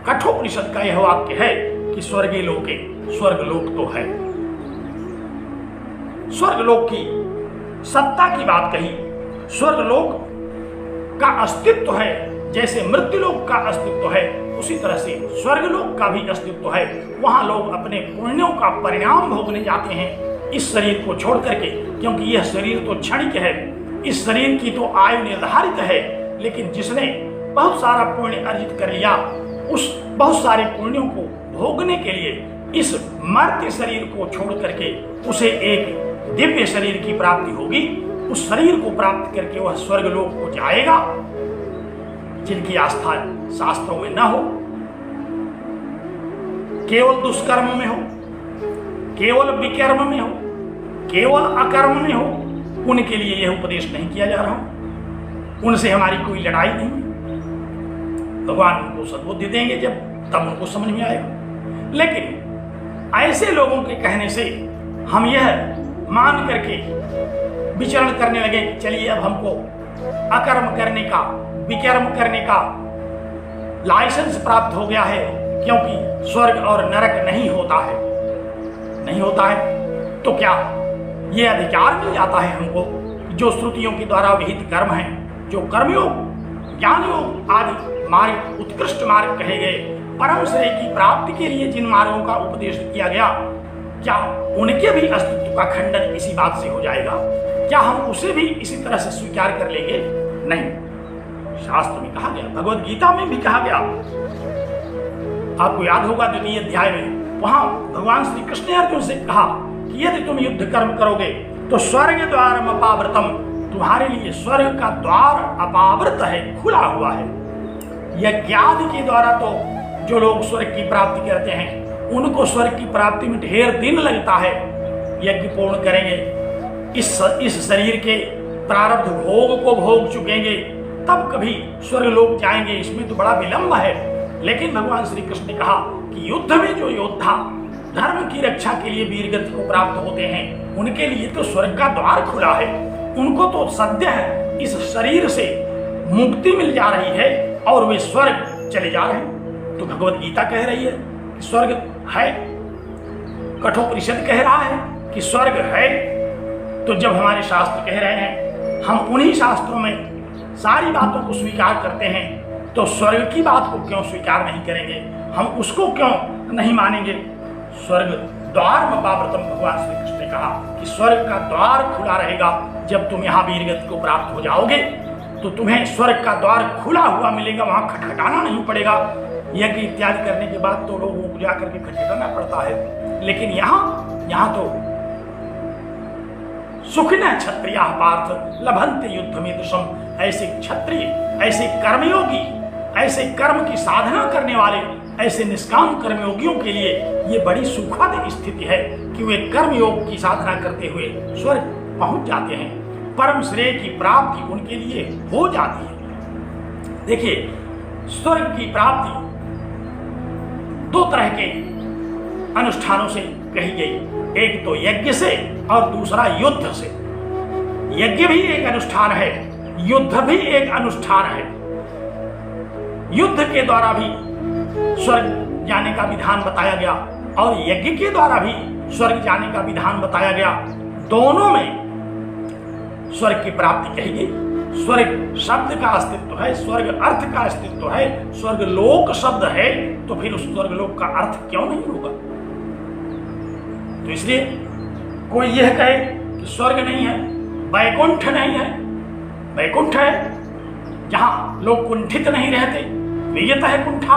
Speaker 2: कठोपनिषद का यह वाक्य है कि स्वर्गे लोके, स्वर्गलोक तो है। स्वर्गलोक की सत्ता की बात कही। स्वर्गलोक का अस्तित्व है, जैसे मृत्युलोक का अस्तित्व है उसी तरह से स्वर्गलोक का भी अस्तित्व है। वहां लोग अपने पुण्यों का परिणाम भोगने जाते हैं इस शरीर को छोड़ करके, क्योंकि यह शरीर तो क्षणिक है, इस शरीर की तो आयु निर्धारित है। लेकिन जिसने बहुत सारा पुण्य अर्जित कर लिया, उस बहुत सारे पुण्यों को भोगने के लिए इस मर्त्य शरीर को छोड़ करके उसे एक दिव्य शरीर की प्राप्ति होगी। उस शरीर को प्राप्त करके वह स्वर्गलोक को जाएगा। जिनकी आस्था शास्त्रों में न हो, केवल दुष्कर्म में हो, केवल विकर्म में हो, केवल अकर्म में हो, उनके लिए यह उपदेश नहीं किया जा रहा। उनसे हमारी कोई लड़ाई नहीं। भगवान उनको सद्बुद्धि देंगे जब, तब उनको समझ में आएगा। लेकिन ऐसे लोगों के कहने से हम यह मान करके विचरण करने लगे कि चलिए अब हमको अकर्म करने का, विकर्म करने का लाइसेंस प्राप्त हो गया है, क्योंकि स्वर्ग और नरक नहीं होता है। नहीं होता है तो क्या ये अधिकार मिल जाता है हमको, जो श्रुतियों के द्वारा विहित कर्म हैं, जो कर्मयोग ज्ञानयोग आदि मार्ग, उत्कृष्ट मार्ग कहे गए, परम श्रेय की प्राप्ति के लिए जिन मार्गों का उपदेश किया गया, क्या उनके भी अस्तित्व का खंडन इसी बात से हो जाएगा? क्या हम उसे भी इसी तरह से स्वीकार कर लेंगे? नहीं। शास्त्र में कहा गया, भगवद गीता में भी कहा गया, आपको याद होगा 2वें अध्याय में, वहां भगवान श्री कृष्ण ने अर्जुन से कहा कि यदि तुम युद्ध कर्म करोगे तो स्वर्ग द्वारम अपावृतम, तुम्हारे लिए स्वर्ग का द्वार अपावृत है, खुला हुआ है। यज्ञादि के द्वारा तो जो लोग स्वर्ग की प्राप्ति करते हैं उनको स्वर्ग की प्राप्ति में ढेर दिन लगता है। यज्ञ पूर्ण करेंगे, इस शरीर के प्रारब्ध भोग को भोग चुकेंगे, तब कभी स्वर्ग लोग जाएंगे, इसमें तो बड़ा विलंब है। लेकिन भगवान श्री कृष्ण ने कहा कि युद्ध में जो योद्धा धर्म की रक्षा के लिए वीर गति को प्राप्त होते हैं, उनके लिए तो स्वर्ग का द्वार खुला है। उनको तो सद्य इस शरीर से मुक्ति मिल जा रही है और वे स्वर्ग चले जा रहे हैं। तो भगवद गीता कह रही है कि स्वर्ग है, कठोपनिषद कह रहा है कि स्वर्ग है। तो जब हमारे शास्त्र कह रहे हैं, हम उन्हीं शास्त्रों में सारी बातों को स्वीकार करते हैं, तो स्वर्ग की बात को क्यों स्वीकार नहीं करेंगे? हम उसको क्यों नहीं मानेंगे? स्वर्ग द्वार अपावृतम, भगवान श्री कृष्ण ने कहा कि स्वर्ग का द्वार खुला रहेगा। जब तुम यहाँ वीरगति को प्राप्त हो जाओगे तो तुम्हें स्वर्ग का द्वार खुला हुआ मिलेगा, वहां खटखटाना नहीं पड़ेगा। यज्ञ इत्यादि करने के बाद तो लोगों को जाकर के खटेरना पड़ता है। लेकिन यहाँ तो सुखिन क्षत्रिया पार्थ लभंते युद्ध में दुष्म, ऐसे क्षत्रिय, ऐसे कर्मयोगी, ऐसे कर्म की साधना करने वाले, ऐसे निष्काम कर्मयोगियों के लिए ये बड़ी सुखद स्थिति है कि वे कर्मयोग की साधना करते हुए स्वर्ग पहुंच जाते हैं, परम श्रेय की प्राप्ति उनके लिए हो जाती है। देखिए, स्वर्ग की प्राप्ति दो तरह के अनुष्ठानों से कही गई, एक तो यज्ञ से और दूसरा युद्ध से। यज्ञ भी एक अनुष्ठान है, युद्ध भी एक अनुष्ठान है। युद्ध के द्वारा भी स्वर्ग जाने का विधान बताया गया और यज्ञ के द्वारा भी स्वर्ग जाने का विधान बताया गया। दोनों में स्वर्ग की प्राप्ति कही गई। स्वर्ग शब्द का अस्तित्व है, स्वर्ग अर्थ का अस्तित्व है, स्वर्ग लोक शब्द है, तो फिर उस स्वर्ग लोक का अर्थ क्यों नहीं होगा? तो इसलिए कोई यह कहे कि स्वर्ग नहीं है, वैकुंठ नहीं है। वैकुंठ है जहां लोग कुंठित नहीं रहते, विगत है कुंठा।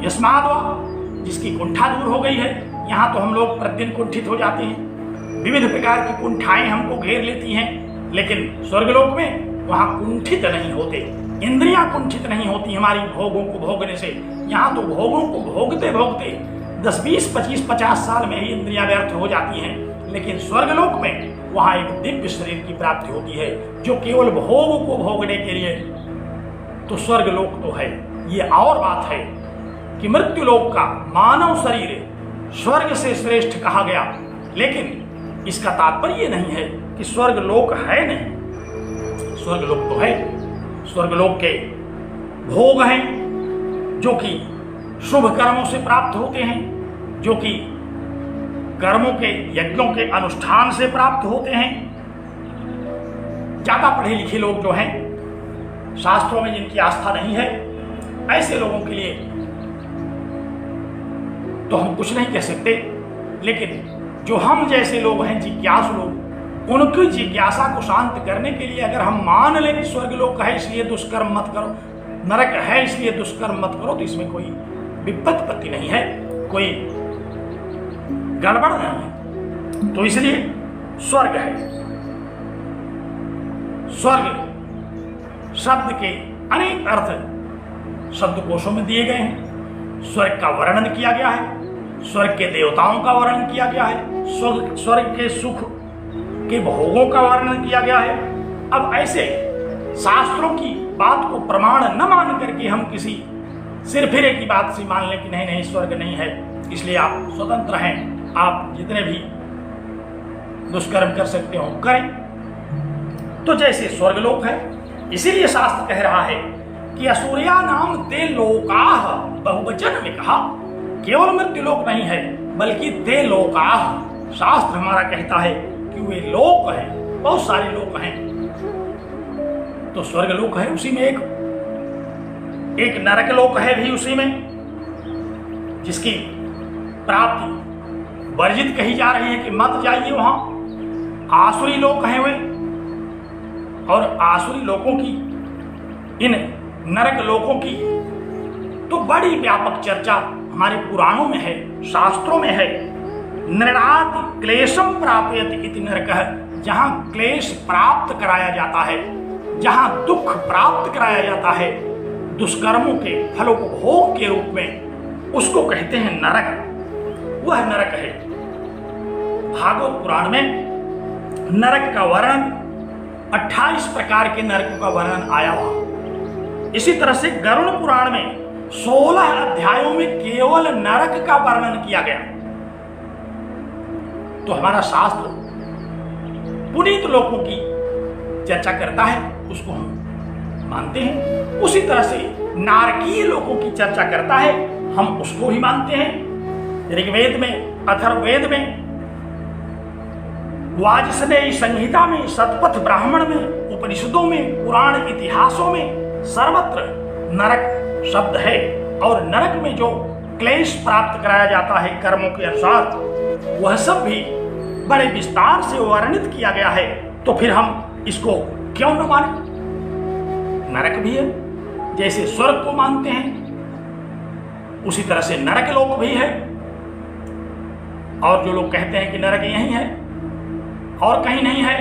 Speaker 2: यस्माद्वा, जिसकी कुंठा दूर हो गई है, यहाँ तो हम लोग प्रतिदिन कुंठित हो जाते हैं, विविध प्रकार की कुंठाएं हमको घेर लेती हैं। लेकिन स्वर्गलोक में वहां कुंठित नहीं होते, इंद्रियां कुंठित नहीं होती हमारी भोगों को भोगने से। यहाँ तो भोगों को भोगते भोगते 10, 20, 25, 50 साल में ही इंद्रियां व्यर्थ हो जाती हैं। लेकिन स्वर्गलोक में वहां एक दिव्य शरीर की प्राप्ति होती है जो केवल भोग को भोगने के लिए। तो स्वर्गलोक तो है। ये और बात है कि मृत्युलोक का मानव शरीर स्वर्ग से श्रेष्ठ कहा गया, लेकिन इसका तात्पर्य नहीं है कि स्वर्गलोक है नहीं। स्वर्गलोक तो है। स्वर्गलोक के भोग हैं जो कि शुभ कर्मों से प्राप्त होते हैं, जो कि कर्मों के, यज्ञों के अनुष्ठान से प्राप्त होते हैं। ज्यादा पढ़े लिखे लोग जो हैं, शास्त्रों में जिनकी आस्था नहीं है, ऐसे लोगों के लिए तो हम कुछ नहीं कह सकते। लेकिन जो हम जैसे लोग हैं, जिज्ञासु लोग, उनकी जिज्ञासा को शांत करने के लिए अगर हम मान लें कि स्वर्गलोक है इसलिए दुष्कर्म मत करो, नरक है इसलिए दुष्कर्म मत करो, तो इसमें कोई विपत्ति नहीं है, कोई गड़बड़ नहीं है। तो इसलिए स्वर्ग है। स्वर्ग शब्द के अनेक अर्थ शब्दकोशों में दिए गए हैं। स्वर्ग का वर्णन किया गया है, स्वर्ग के देवताओं का वर्णन किया गया है, स्वर्ग के सुख के भोगों का वर्णन किया गया है। अब ऐसे शास्त्रों की बात को प्रमाण न मान करके हम किसी सिरफिरे की बात से मान लें कि नहीं नहीं स्वर्ग नहीं है, इसलिए आप स्वतंत्र हैं, आप जितने भी दुष्कर्म कर सकते हो करें। तो जैसे स्वर्गलोक है, इसीलिए शास्त्र कह रहा है कि असुरिया नाम ते लोकाह, बहुवचन में कहा, केवल मृत्युलोक नहीं है बल्कि ते लोकाह। शास्त्र हमारा कहता है कि वे लोक है, बहुत सारे लोक हैं। तो स्वर्गलोक है, उसी में एक नरक लोक है भी उसी में, जिसकी प्राप्ति वर्जित कही जा रही है कि मत जाइए वहां। आसुरी लोक हैं वे, और आसुरी लोकों की, इन नरक लोकों की तो बड़ी व्यापक चर्चा हमारे पुराणों में है, शास्त्रों में है। नृणात् क्लेशम प्रापयति इति नरकः, जहां क्लेश प्राप्त कराया जाता है, जहां दुख प्राप्त कराया जाता है, दुष्कर्मों के फलों को भोग के रूप में, उसको कहते हैं नरक। वह नरक है। भागवत पुराण में नरक का वर्णन 28 प्रकार के नरकों का वर्णन आया हुआ। इसी तरह से गरुड़ पुराण में 16 अध्यायों में केवल नरक का वर्णन किया गया। तो हमारा शास्त्र पुनीत लोगों की चर्चा करता है, उसको हम मानते हैं। उसी तरह से नारकीय लोगों की चर्चा करता है, हम उसको ही मानते हैं। ऋग्वेद में, अथर्ववेद में, वाजसनेयी संहिता में, शतपथ ब्राह्मण में, उपनिषदों में, पुराण इतिहासों में सर्वत्र नरक शब्द है। और नरक में जो क्लेश प्राप्त कराया जाता है कर्मों के अनुसार, वह सब भी बड़े विस्तार से वर्णित किया गया है। तो फिर हम इसको क्यों न माने? नरक भी है, जैसे स्वर्ग को मानते हैं उसी तरह से नरक लोक भी है। और जो लोग कहते हैं कि नरक यहीं है और कहीं नहीं है,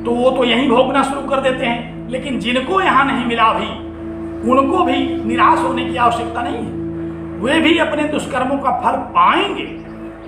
Speaker 2: तो वो तो यहीं भोगना शुरू कर देते हैं। लेकिन जिनको यहां नहीं मिला भी, उनको भी निराश होने की आवश्यकता नहीं है। वे भी अपने दुष्कर्मों का फल पाएंगे।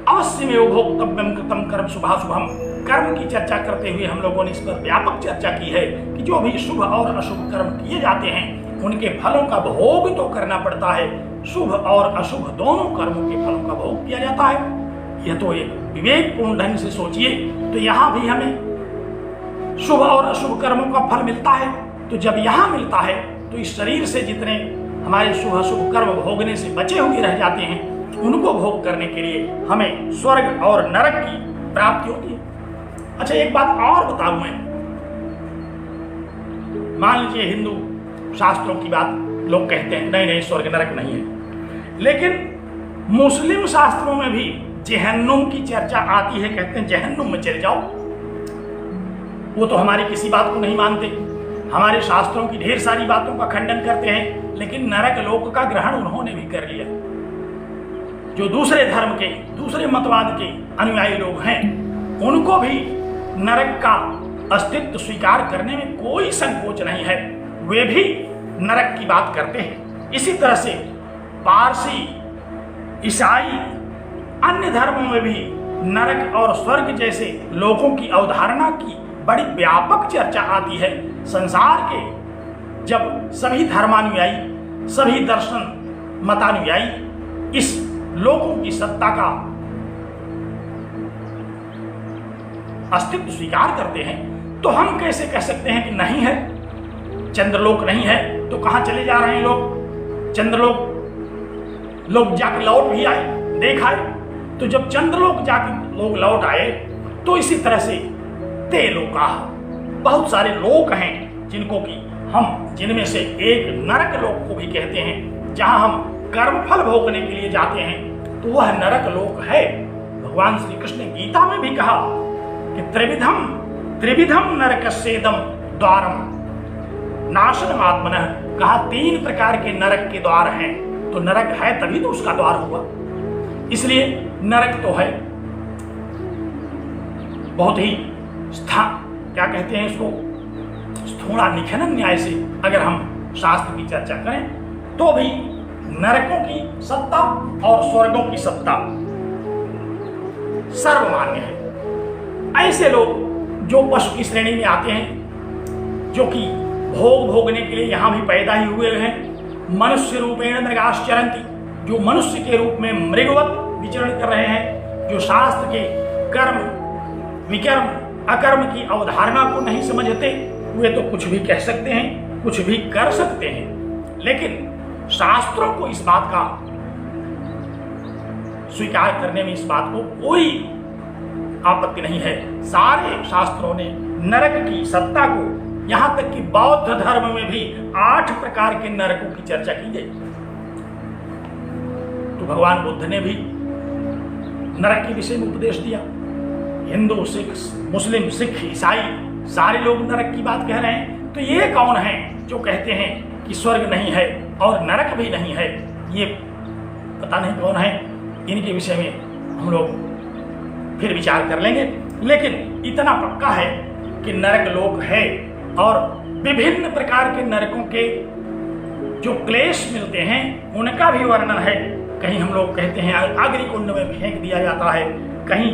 Speaker 2: अवश्य में भोक्तव्यम कृतम कर्म शुभाशुभम। कर्म की चर्चा करते हुए हम लोगों ने इस पर व्यापक चर्चा की है कि जो भी शुभ और अशुभ कर्म किए जाते हैं उनके फलों का भोग तो करना पड़ता है। शुभ और अशुभ दोनों कर्मों के फलों का भोग किया जाता है। यह तो एक विवेकपूर्ण ढंग से सोचिए तो यहाँ भी हमें शुभ और अशुभ कर्मों का फल मिलता है। तो जब यहाँ मिलता है तो इस शरीर से जितने हमारे शुभ अशुभ कर्म भोगने से बचे हुए रह जाते हैं उनको भोग करने के लिए हमें स्वर्ग और नरक की प्राप्ति होती है। अच्छा, एक बात और बताऊं मैं। मान लीजिए हिंदू शास्त्रों की बात लोग कहते हैं नहीं नहीं स्वर्ग नरक नहीं है, लेकिन मुस्लिम शास्त्रों में भी जहन्नुम की चर्चा आती है। कहते हैं जहन्नुम में चले जाओ। वो तो हमारी किसी बात को नहीं मानते, हमारे शास्त्रों की ढेर सारी बातों का खंडन करते हैं, लेकिन नरक लोक का ग्रहण उन्होंने भी कर लिया। जो दूसरे धर्म के, दूसरे मतवाद के अनुयायी लोग हैं उनको भी नरक का अस्तित्व स्वीकार करने में कोई संकोच नहीं है। वे भी नरक की बात करते हैं। इसी तरह से पारसी, ईसाई, अन्य धर्मों में भी नरक और स्वर्ग जैसे लोगों की अवधारणा की बड़ी व्यापक चर्चा आती है। संसार के जब सभी धर्मानुयायी, सभी दर्शन मतानुयायी इस लोगों की सत्ता का अस्तित्व स्वीकार करते हैं तो हम कैसे कह सकते हैं कि नहीं है? चंद्रलोक नहीं है तो कहां चले जा रहे हैं लोग? चंद्रलोक लोग जाके लौट भी आए, देखा है। तो जब चंद्रलोक जाके लोग लौट आए तो इसी तरह से ते लोका, बहुत सारे लोक हैं जिनको कि हम, जिनमें से एक नरक लोक को भी कहते हैं, जहां हम कर्मफल भोगने के लिए जाते हैं, तो वह नरक लोक है। भगवान श्री कृष्ण ने गीता में भी कहा कि त्रिविधम नरकस्येदम द्वारम नाशनमात्मनः। कहा 3 प्रकार के नरक के द्वार हैं। तो नरक है तभी तो उसका द्वार हुआ, इसलिए नरक तो है। बहुत ही क्या कहते हैं इसको, स्थूला निखनन न्याय से अगर हम शास्त्र की चर्चा करें तो भी नरकों की सत्ता और स्वर्गों की सत्ता सर्वमान्य है। ऐसे लोग जो पशु की श्रेणी में आते हैं, जो कि भोग भोगने के लिए यहां भी पैदा ही हुए हैं, मनुष्य रूपेण मृगाश्चरन्ति, जो मनुष्य के रूप में मृगवत विचरण कर रहे हैं, जो शास्त्र के कर्म, विकर्म, अकर्म की अवधारणा को नहीं समझते, वे तो कुछ भी कह सकते हैं, कुछ भी कर सकते हैं। लेकिन शास्त्रों को इस बात का स्वीकार करने में, इस बात को कोई आपत्ति नहीं है। सारे शास्त्रों ने नरक की सत्ता को, यहां तक कि बौद्ध धर्म में भी 8 प्रकार के नरकों की चर्चा की गई। तो भगवान बुद्ध ने भी नरक के विषय में उपदेश दिया। हिंदू, सिख, मुस्लिम, सिख, ईसाई सारे लोग नरक की बात कह रहे हैं। तो ये कौन है जो कहते हैं कि स्वर्ग नहीं है और नरक भी नहीं है? ये पता नहीं कौन है। इनके विषय में हम लोग फिर विचार कर लेंगे। लेकिन इतना पक्का है कि नरक लोक है और विभिन्न प्रकार के नरकों के जो क्लेश मिलते हैं उनका भी वर्णन है। कहीं हम लोग कहते हैं अग्निकुंड में फेंक दिया जाता है, कहीं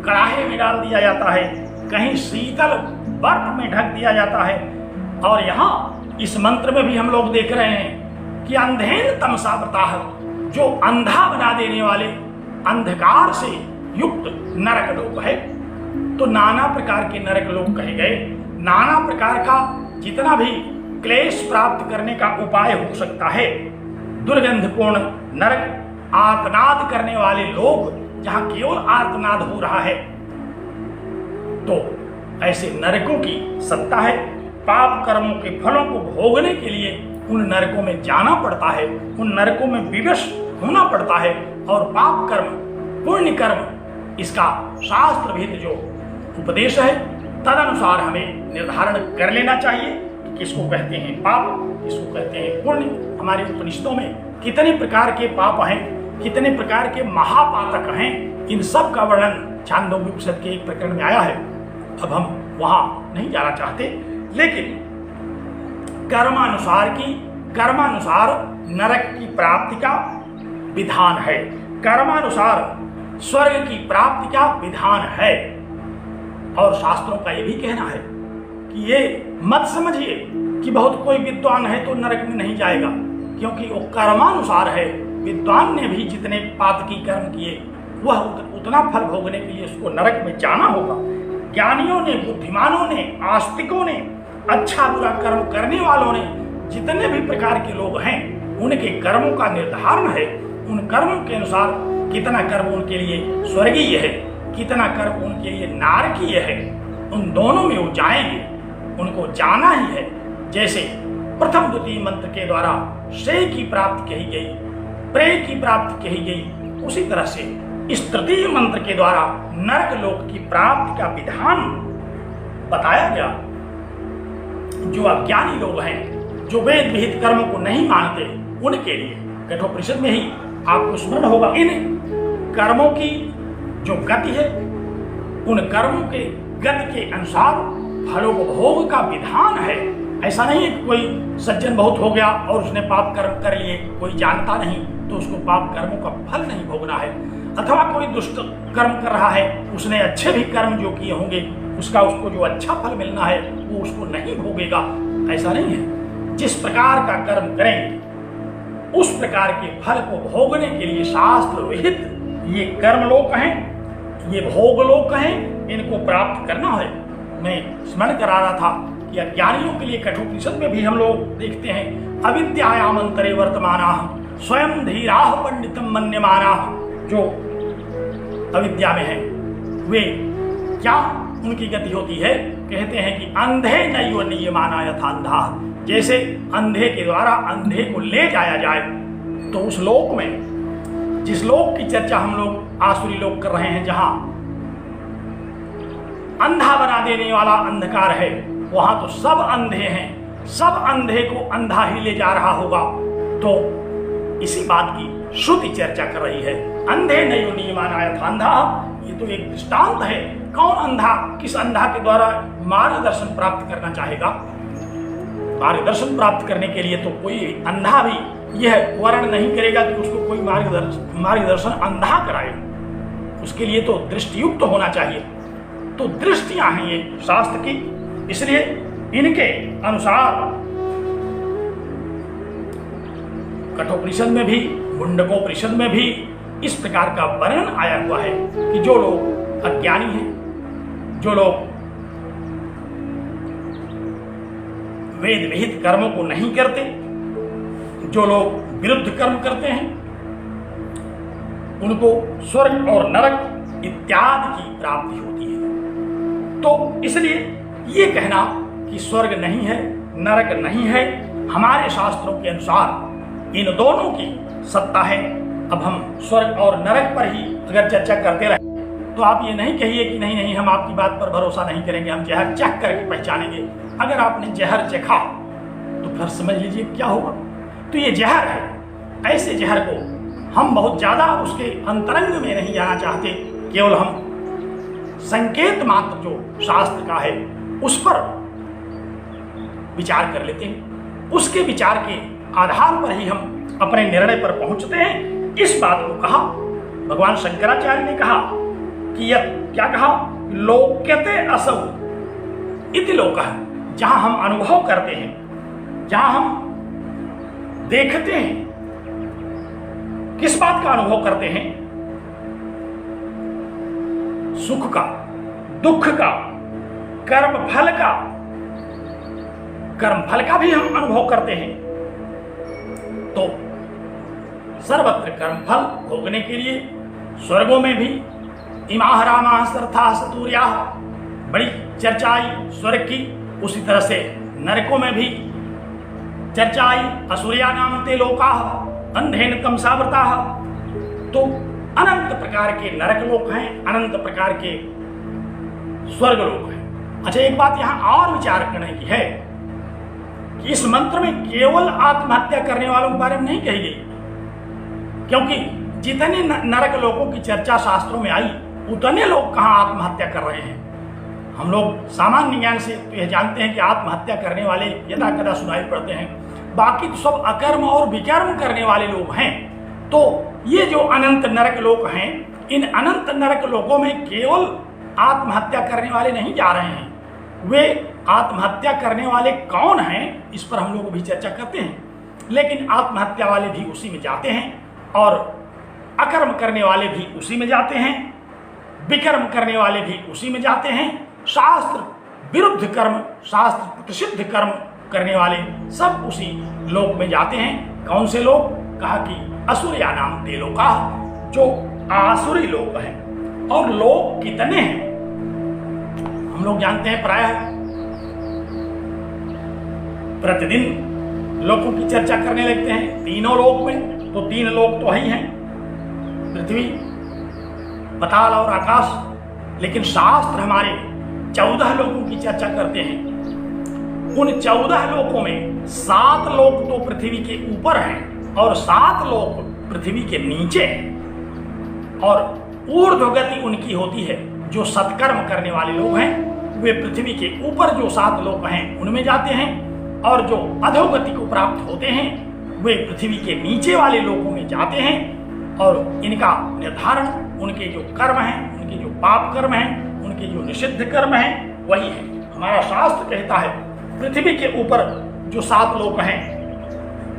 Speaker 2: कड़ाहे में डाल दिया जाता है, कहीं शीतल बर्फ में ढक दिया जाता है। और यहाँ इस मंत्र में भी हम लोग देख रहे हैं कि अंधेन तमसा वृताः, जो अंधा बना देने वाले अंधकार से युक्त नरक लोक है। तो नाना प्रकार के नरक लोक कहे गए। नाना प्रकार का जितना भी क्लेश प्राप्त करने का उपाय हो सकता है, दुर्गंधपूर्ण नरक, आर्तनाद करने वाले लोग जहां केवल आर्तनाद हो रहा है, तो ऐसे नरकों की सत्ता है। पाप कर्मों के फलों को भोगने के लिए उन नरकों में जाना पड़ता है, उन नरकों में विवश होना पड़ता है। और पाप कर्म, पुण्य कर्म, इसका शास्त्र विहित जो उपदेश है तदनुसार हमें निर्धारण कर लेना चाहिए कि किसको कहते हैं पाप, किसको कहते हैं पुण्य। हमारे उपनिषदों में कितने प्रकार के पाप हैं, कितने प्रकार के महापातक हैं, इन सब का वर्णन छांदोग्य उपनिषद के एक प्रकरण में आया है। अब हम वहां नहीं जाना चाहते, लेकिन कर्मानुसार नरक की प्राप्ति का विधान है, कर्मानुसार स्वर्ग की प्राप्ति का विधान है। और शास्त्रों का यह भी कहना है कि ये मत समझिए कि बहुत कोई विद्वान है तो नरक में नहीं जाएगा, क्योंकि वो कर्मानुसार है। विद्वान ने भी जितने पातकी कर्म किए वह उतना फल भोगने के लिए उसको नरक में जाना होगा। ज्ञानियों ने, बुद्धिमानों ने, आस्तिकों ने, अच्छा बुरा कर्म करने वालों ने, जितने भी प्रकार के लोग हैं, उनके कर्मों का निर्धारण है। उन कर्मों के अनुसार कितना कर्म उनके लिए स्वर्गीय है, कितना कर्म उनके लिए नारकीय है, उन दोनों में वो जाएंगे, उनको जाना ही है। जैसे प्रथम द्वितीय मंत्र के द्वारा श्रेय की प्राप्ति कही गई, प्रेय की प्राप्ति कही गई, उसी तरह से इस तृतीय मंत्र के द्वारा नरक लोक की प्राप्ति का विधान बताया गया। जो अज्ञानी लोग हैं, जो वेद विहित कर्मों को नहीं मानते, उनके लिए कठोपनिषद में ही आपको स्मरण होगा, इन कर्मों की जो गति है, उन कर्मों के गति के अनुसार फलोपभोग का विधान है। ऐसा नहीं है कि कोई सज्जन बहुत हो गया और उसने पाप कर्म कर लिए, कोई जानता नहीं तो उसको पाप कर्मों का फल नहीं भोगना है। अथवा कोई दुष्ट कर्म कर रहा है, उसने अच्छे भी कर्म जो किए होंगे, उसको जो अच्छा फल मिलना है वो उसको नहीं भोगेगा, ऐसा नहीं है। जिस प्रकार का कर्म करेंगे उस प्रकार के फल को भोगने के लिए शास्त्र विहित ये कर्मलोक हैं, ये भोगलोक हैं, इनको प्राप्त करना है। मैं स्मरण करा रहा था कि अज्ञानियों के लिए कठोपनिषद में भी हम लोग देखते हैं, अविद्यायामंतरे वर्तमानाः स्वयं धीराः पंडितम मन्यमानाः। जो अविद्या में है वे क्या उनकी गति होती है, कहते हैं कि अंधे नैव नियमाना यथा अंधाः। जैसे अंधे के द्वारा अंधे को ले जाया जाए, तो उस लोक में, जिस लोक की चर्चा हम लोग आसुरी लोक कर रहे हैं, जहां अंधा बना देने वाला अंधकार है, वहां तो सब अंधे हैं, सब अंधे को अंधा ही ले जा रहा होगा। तो इसी बात की श्रुति चर्चा कर रही है, अंधे नैव नियमाना यथा अंधाः। ये तो एक दृष्टांत है। कौन अंधा, किस अंधा के द्वारा मार्गदर्शन प्राप्त करना चाहेगा? मार्गदर्शन प्राप्त करने के लिए तो कोई अंधा भी यह वर्ण नहीं करेगा कि उसको कोई मार्गदर्शन अंधा कराए, उसके लिए तो दृष्टियुक्त होना चाहिए। तो दृष्टियां हैं ये शास्त्र की, इसलिए इनके अनुसार कठोपनिषद में भी, मुंडकोपनिषद में भी इस प्रकार का वर्णन आया हुआ है कि जो लोग अज्ञानी हैं, जो लोग वेद विहित कर्मों को नहीं करते, जो लोग विरुद्ध कर्म करते हैं, उनको स्वर्ग और नरक इत्यादि की प्राप्ति होती है। तो इसलिए ये कहना कि स्वर्ग नहीं है, नरक नहीं है, हमारे शास्त्रों के अनुसार इन दोनों की सत्ता है। अब हम स्वर्ग और नरक पर ही अगर चर्चा करते रहे तो आप ये नहीं कहिए कि नहीं हम आपकी बात पर भरोसा नहीं करेंगे, हम जहर चख करके पहचानेंगे। अगर आपने जहर चखा तो फिर समझ लीजिए क्या होगा। तो ये जहर है, ऐसे जहर को हम बहुत ज्यादा उसके अंतरंग में नहीं जाना चाहते, केवल हम संकेत मात्र जो शास्त्र का है उस पर विचार कर लेते हैं। उसके विचार के आधार पर ही हम अपने निर्णय पर पहुंचते हैं। इस बात को कहा भगवान शंकराचार्य ने कहा कि यह क्या कहा, लोक्यते असौ इति लोकः। जहां हम अनुभव करते हैं, जहां हम देखते हैं, किस बात का अनुभव करते हैं? सुख का, दुख का, कर्म फल का। कर्म फल का भी हम अनुभव करते हैं। तो सर्वत्र कर्म फल भोगने के लिए स्वर्गों में भी इमाह रामाः सर्थाः सतूर्याः, बड़ी चर्चा आई स्वर्ग की। उसी तरह से नरकों में भी चर्चा आई, असुर्या नाम ते लोकाः अंधेन तमसावृताः। तो अनंत प्रकार के नरक लोक हैं, अनंत प्रकार के स्वर्ग लोक हैं। अच्छा, एक बात यहां और विचार करने की है कि इस मंत्र में केवल आत्महत्या करने वालों के बारे में नहीं कही गई, क्योंकि जितने नरक लोगों की चर्चा शास्त्रों में आई उतने लोग कहाँ आत्महत्या कर रहे हैं। हम लोग सामान्य ज्ञान से तो यह जानते हैं कि आत्महत्या करने वाले यदा कदा सुनाई पड़ते हैं, बाकी तो सब अकर्म और विकर्म करने वाले लोग हैं। तो ये जो अनंत नरक लोक हैं, इन अनंत नरक लोकों में केवल आत्महत्या करने वाले नहीं जा रहे हैं। वे आत्महत्या करने वाले कौन हैं, इस पर हम लोग भी चर्चा करते हैं, लेकिन आत्महत्या वाले भी उसी में जाते हैं और अकर्म करने वाले भी उसी में जाते हैं, विकर्म करने वाले भी उसी में जाते हैं। शास्त्र विरुद्ध कर्म, शास्त्र प्रतिषिद्ध कर्म करने वाले सब उसी लोक में जाते हैं। कौन से लोग? कहा कि असुरिया नाम ते लोका, जो आसुरी लोग हैं। और लोग कितने हैं हम लोग जानते हैं, प्रायः प्रतिदिन लोगों की चर्चा करने लगते हैं। तीनों लोक में तो 3 लोक तो ही हैं, पृथ्वी, पाताल और आकाश। लेकिन शास्त्र हमारे 14 लोकों की चर्चा करते हैं। उन 14 लोकों में 7 लोक तो पृथ्वी के ऊपर हैं और 7 लोक पृथ्वी के नीचे हैं। और ऊर्ध्व गति उनकी होती है। जो सत्कर्म करने वाले लोग हैं वे पृथ्वी के ऊपर जो 7 लोक हैं उनमें जाते हैं, और जो अधोगति को प्राप्त होते हैं वे पृथ्वी के नीचे वाले लोकों में जाते हैं। और इनका निर्धारण उनके जो कर्म हैं, उनके जो पाप कर्म हैं, उनके जो निषिद्ध कर्म हैं वही है। हमारा शास्त्र कहता है पृथ्वी के ऊपर जो 7 लोक हैं,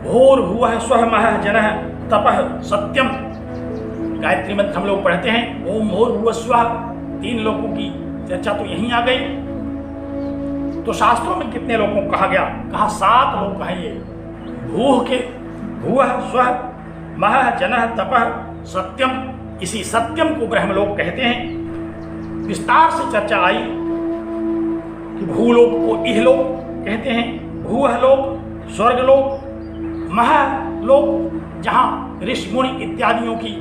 Speaker 2: भूर्भुवः स्वः महः जनः तपः सत्यम, गायत्री मंत्र हम लोग पढ़ते हैं, ओम भूर्भुवः स्वः। 3 लोकों की चर्चा तो यहीं आ गई। तो शास्त्रों में कितने लोगों को कहा गया? कहा 7 लोक हैं ये। भूह के भुवः स्वः महः जनः तपः सत्यम, इसी सत्यम को ब्रह्मलोक कहते हैं। विस्तार से चर्चा आई कि भूलोक को इहलोक कहते हैं, भूवः लोक स्वर्गलोक, महलोक जहां ऋषि मुनि इत्यादियों की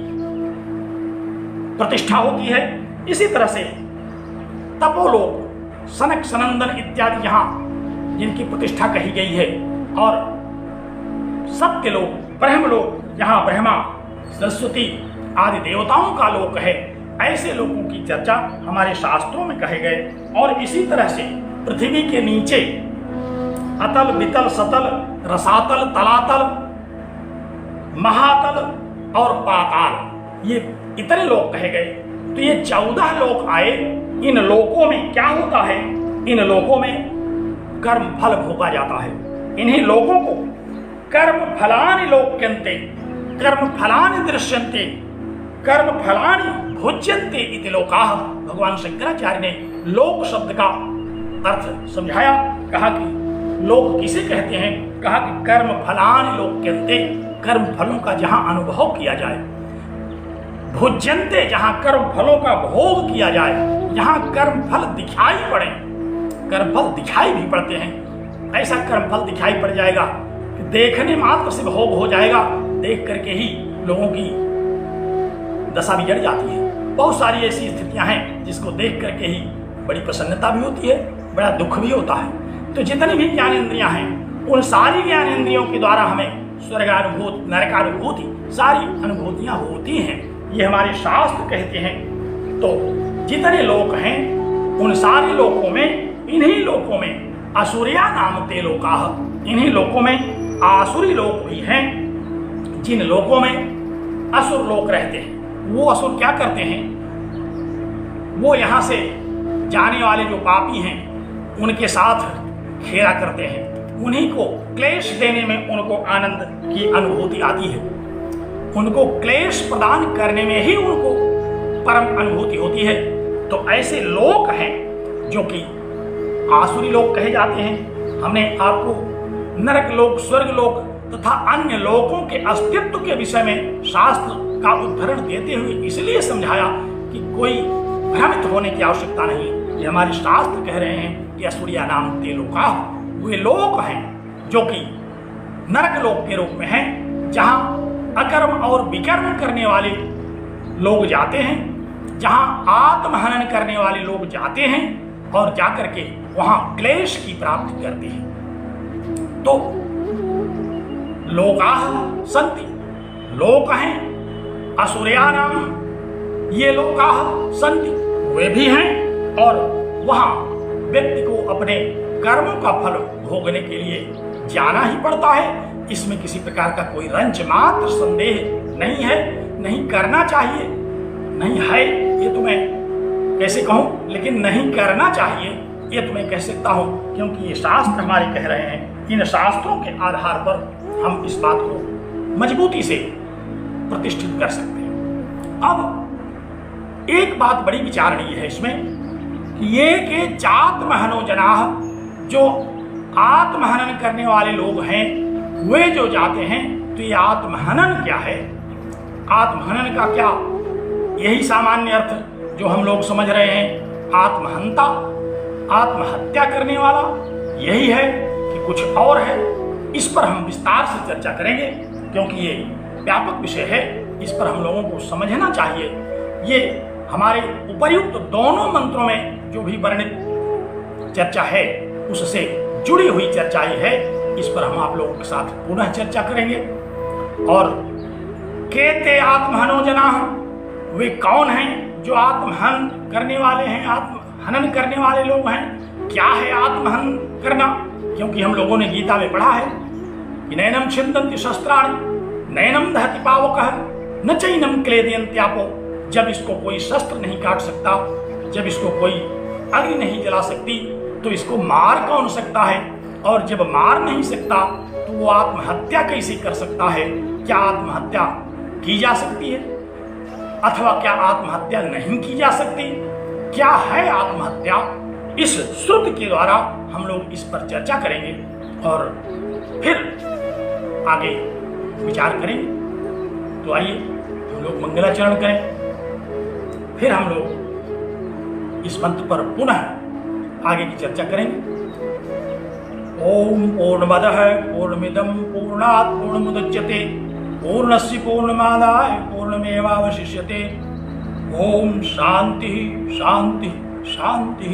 Speaker 2: प्रतिष्ठा होती है। इसी तरह से तपोलोक, सनक सनंदन इत्यादि जहां जिनकी प्रतिष्ठा कही गई है। और सत्यलोक, ब्रह्मलोक जहां ब्रह्मा सरस्वती आदि देवताओं का लोक है। ऐसे लोगों की चर्चा हमारे शास्त्रों में कहे गए। और इसी तरह से पृथ्वी के नीचे अतल, वितल, सतल, रसातल, तलातल, महातल और पाताल, ये इतने लोक कहे गए। तो ये 14 लोक आए। इन लोकों में क्या होता है? इन लोकों में कर्म फल भोगा जाता है। इन्हीं लोगों को कर्म फलानि लोक्यन्ते, कर्म फलानि दृश्यन्ते, कर्म फलानि भुज्यन्ते इति लोकाः। भगवान शंकराचार्य ने लोक शब्द का अर्थ समझाया। कहा कि लोक किसे कहते हैं? कहा कि कर्म फलानि लोक्यन्ते, कर्म फलों का जहां अनुभव किया जाए, भुज्यन्ते जहां कर्म फलों का भोग किया जाए, जहां कर्म फल दिखाई पड़े। कर्म फल दिखाई भी पड़ते हैं। ऐसा कर्म फल दिखाई पड़ जाएगा कि देखने मात्र से भोग हो जाएगा, देख करके ही लोगों की दशा बिगड़ जाती है। बहुत सारी ऐसी स्थितियां हैं जिसको देख करके ही बड़ी प्रसन्नता भी होती है, बड़ा दुख भी होता है। तो जितनी भी ज्ञानेंद्रियां हैं उन सारी ज्ञानेंद्रियों के द्वारा हमें स्वर्गानुभूति, नरकानुभूति, सारी अनुभूतियां होती हैं। ये हमारे शास्त्र कहते हैं। तो जितने लोक हैं उन सारे लोकों में, इन्हीं लोकों में असुरिया नाम ते लोकाः, इन्हीं लोकों में आसुरी लोक भी हैं। जिन लोकों में असुर लोक रहते हैं, वो असुर क्या करते हैं? वो यहाँ से जाने वाले जो पापी हैं उनके साथ खेला करते हैं। उन्हीं को क्लेश देने में उनको आनंद की अनुभूति आती है। उनको क्लेश प्रदान करने में ही उनको परम अनुभूति होती है। तो ऐसे लोक हैं जो कि आसुरी लोक कहे जाते हैं। हमने आपको नरक लोक, स्वर्ग लोक तथा अन्य लोकों के अस्तित्व के विषय में शास्त्र का उदाहरण देते हुए इसलिए समझाया कि कोई भ्रमित होने की आवश्यकता नहीं। ये हमारे शास्त्र कह रहे हैं कि असुरिया नाम ते लोकाः, वे लोक हैं जो कि नरक लोक के रूप में हैं, जहां अकर्म और विकर्म करने वाले लोग जाते हैं, जहां आत्महनन करने वाले लोग जाते हैं और जाकर के वहां क्लेश की प्राप्ति करते हैं। तो लोकाः सन्ति, लोक हैं, असुर्यानाम, ये लोकाः सन्ति, वे भी हैं, और वहां व्यक्ति को अपने कर्मों का फल भोगने के लिए जाना ही पड़ता है। इसमें किसी प्रकार का कोई रंच मात्र संदेह नहीं है, नहीं करना चाहिए, नहीं है ये तो मैं कैसे कहूं, लेकिन नहीं करना चाहिए ये तो मैं कह सकता हूं, क्योंकि ये शास्त्र हमारे कह रहे हैं। इन शास्त्रों के आधार पर हम इस बात को मजबूती से प्रतिष्ठित कर सकते हैं। अब एक बात बड़ी विचारणीय है इसमें कि ये के चात्महनो जनाः, जो आत्महनन करने वाले लोग हैं वे जो जाते हैं, तो ये आत्महनन क्या है? आत्महनन का क्या यही सामान्य अर्थ जो हम लोग समझ रहे हैं, आत्महंता, आत्महत्या करने वाला, यही है कि कुछ और है? इस पर हम विस्तार से चर्चा करेंगे, क्योंकि ये व्यापक विषय है, इस पर हम लोगों को समझना चाहिए। ये हमारे उपर्युक्त दोनों मंत्रों में जो भी वर्णित चर्चा है उससे जुड़ी हुई चर्चा ही है। इस पर हम आप लोगों के साथ पुनः चर्चा करेंगे। और केते आत्महनो जनाः, वे कौन हैं जो आत्महन करने वाले हैं, आत्महनन करने वाले लोग हैं? क्या है आत्महन करना? क्योंकि हम लोगों ने गीता में पढ़ा है कि नैनम छिन्दन्ति शस्त्राणि नैनम दहति पावकः न चैनम क्लेदयन्त्यापो। जब इसको कोई शस्त्र नहीं काट सकता, जब इसको कोई अग्नि नहीं जला सकती, तो इसको मार कौन सकता है? और जब मार नहीं सकता तो वो आत्महत्या कैसे कर सकता है? क्या आत्महत्या की जा सकती है अथवा क्या आत्महत्या नहीं की जा सकती? क्या है आत्महत्या? इस श्रुति के द्वारा हम लोग इस पर चर्चा करेंगे और फिर आगे विचार करेंगे। तो आइए हम लोग मंगलाचरण करें, फिर हम लोग इस मंत्र पर पुनः आगे की चर्चा करेंगे। ओम पूर्णमदः पूर्णमिदं पूर्णात् पूर्णमुदच्यते पूर्णस्य पूर्णमादाय पूर्णमेवावशिष्यते। ओम शांति शांति शांति।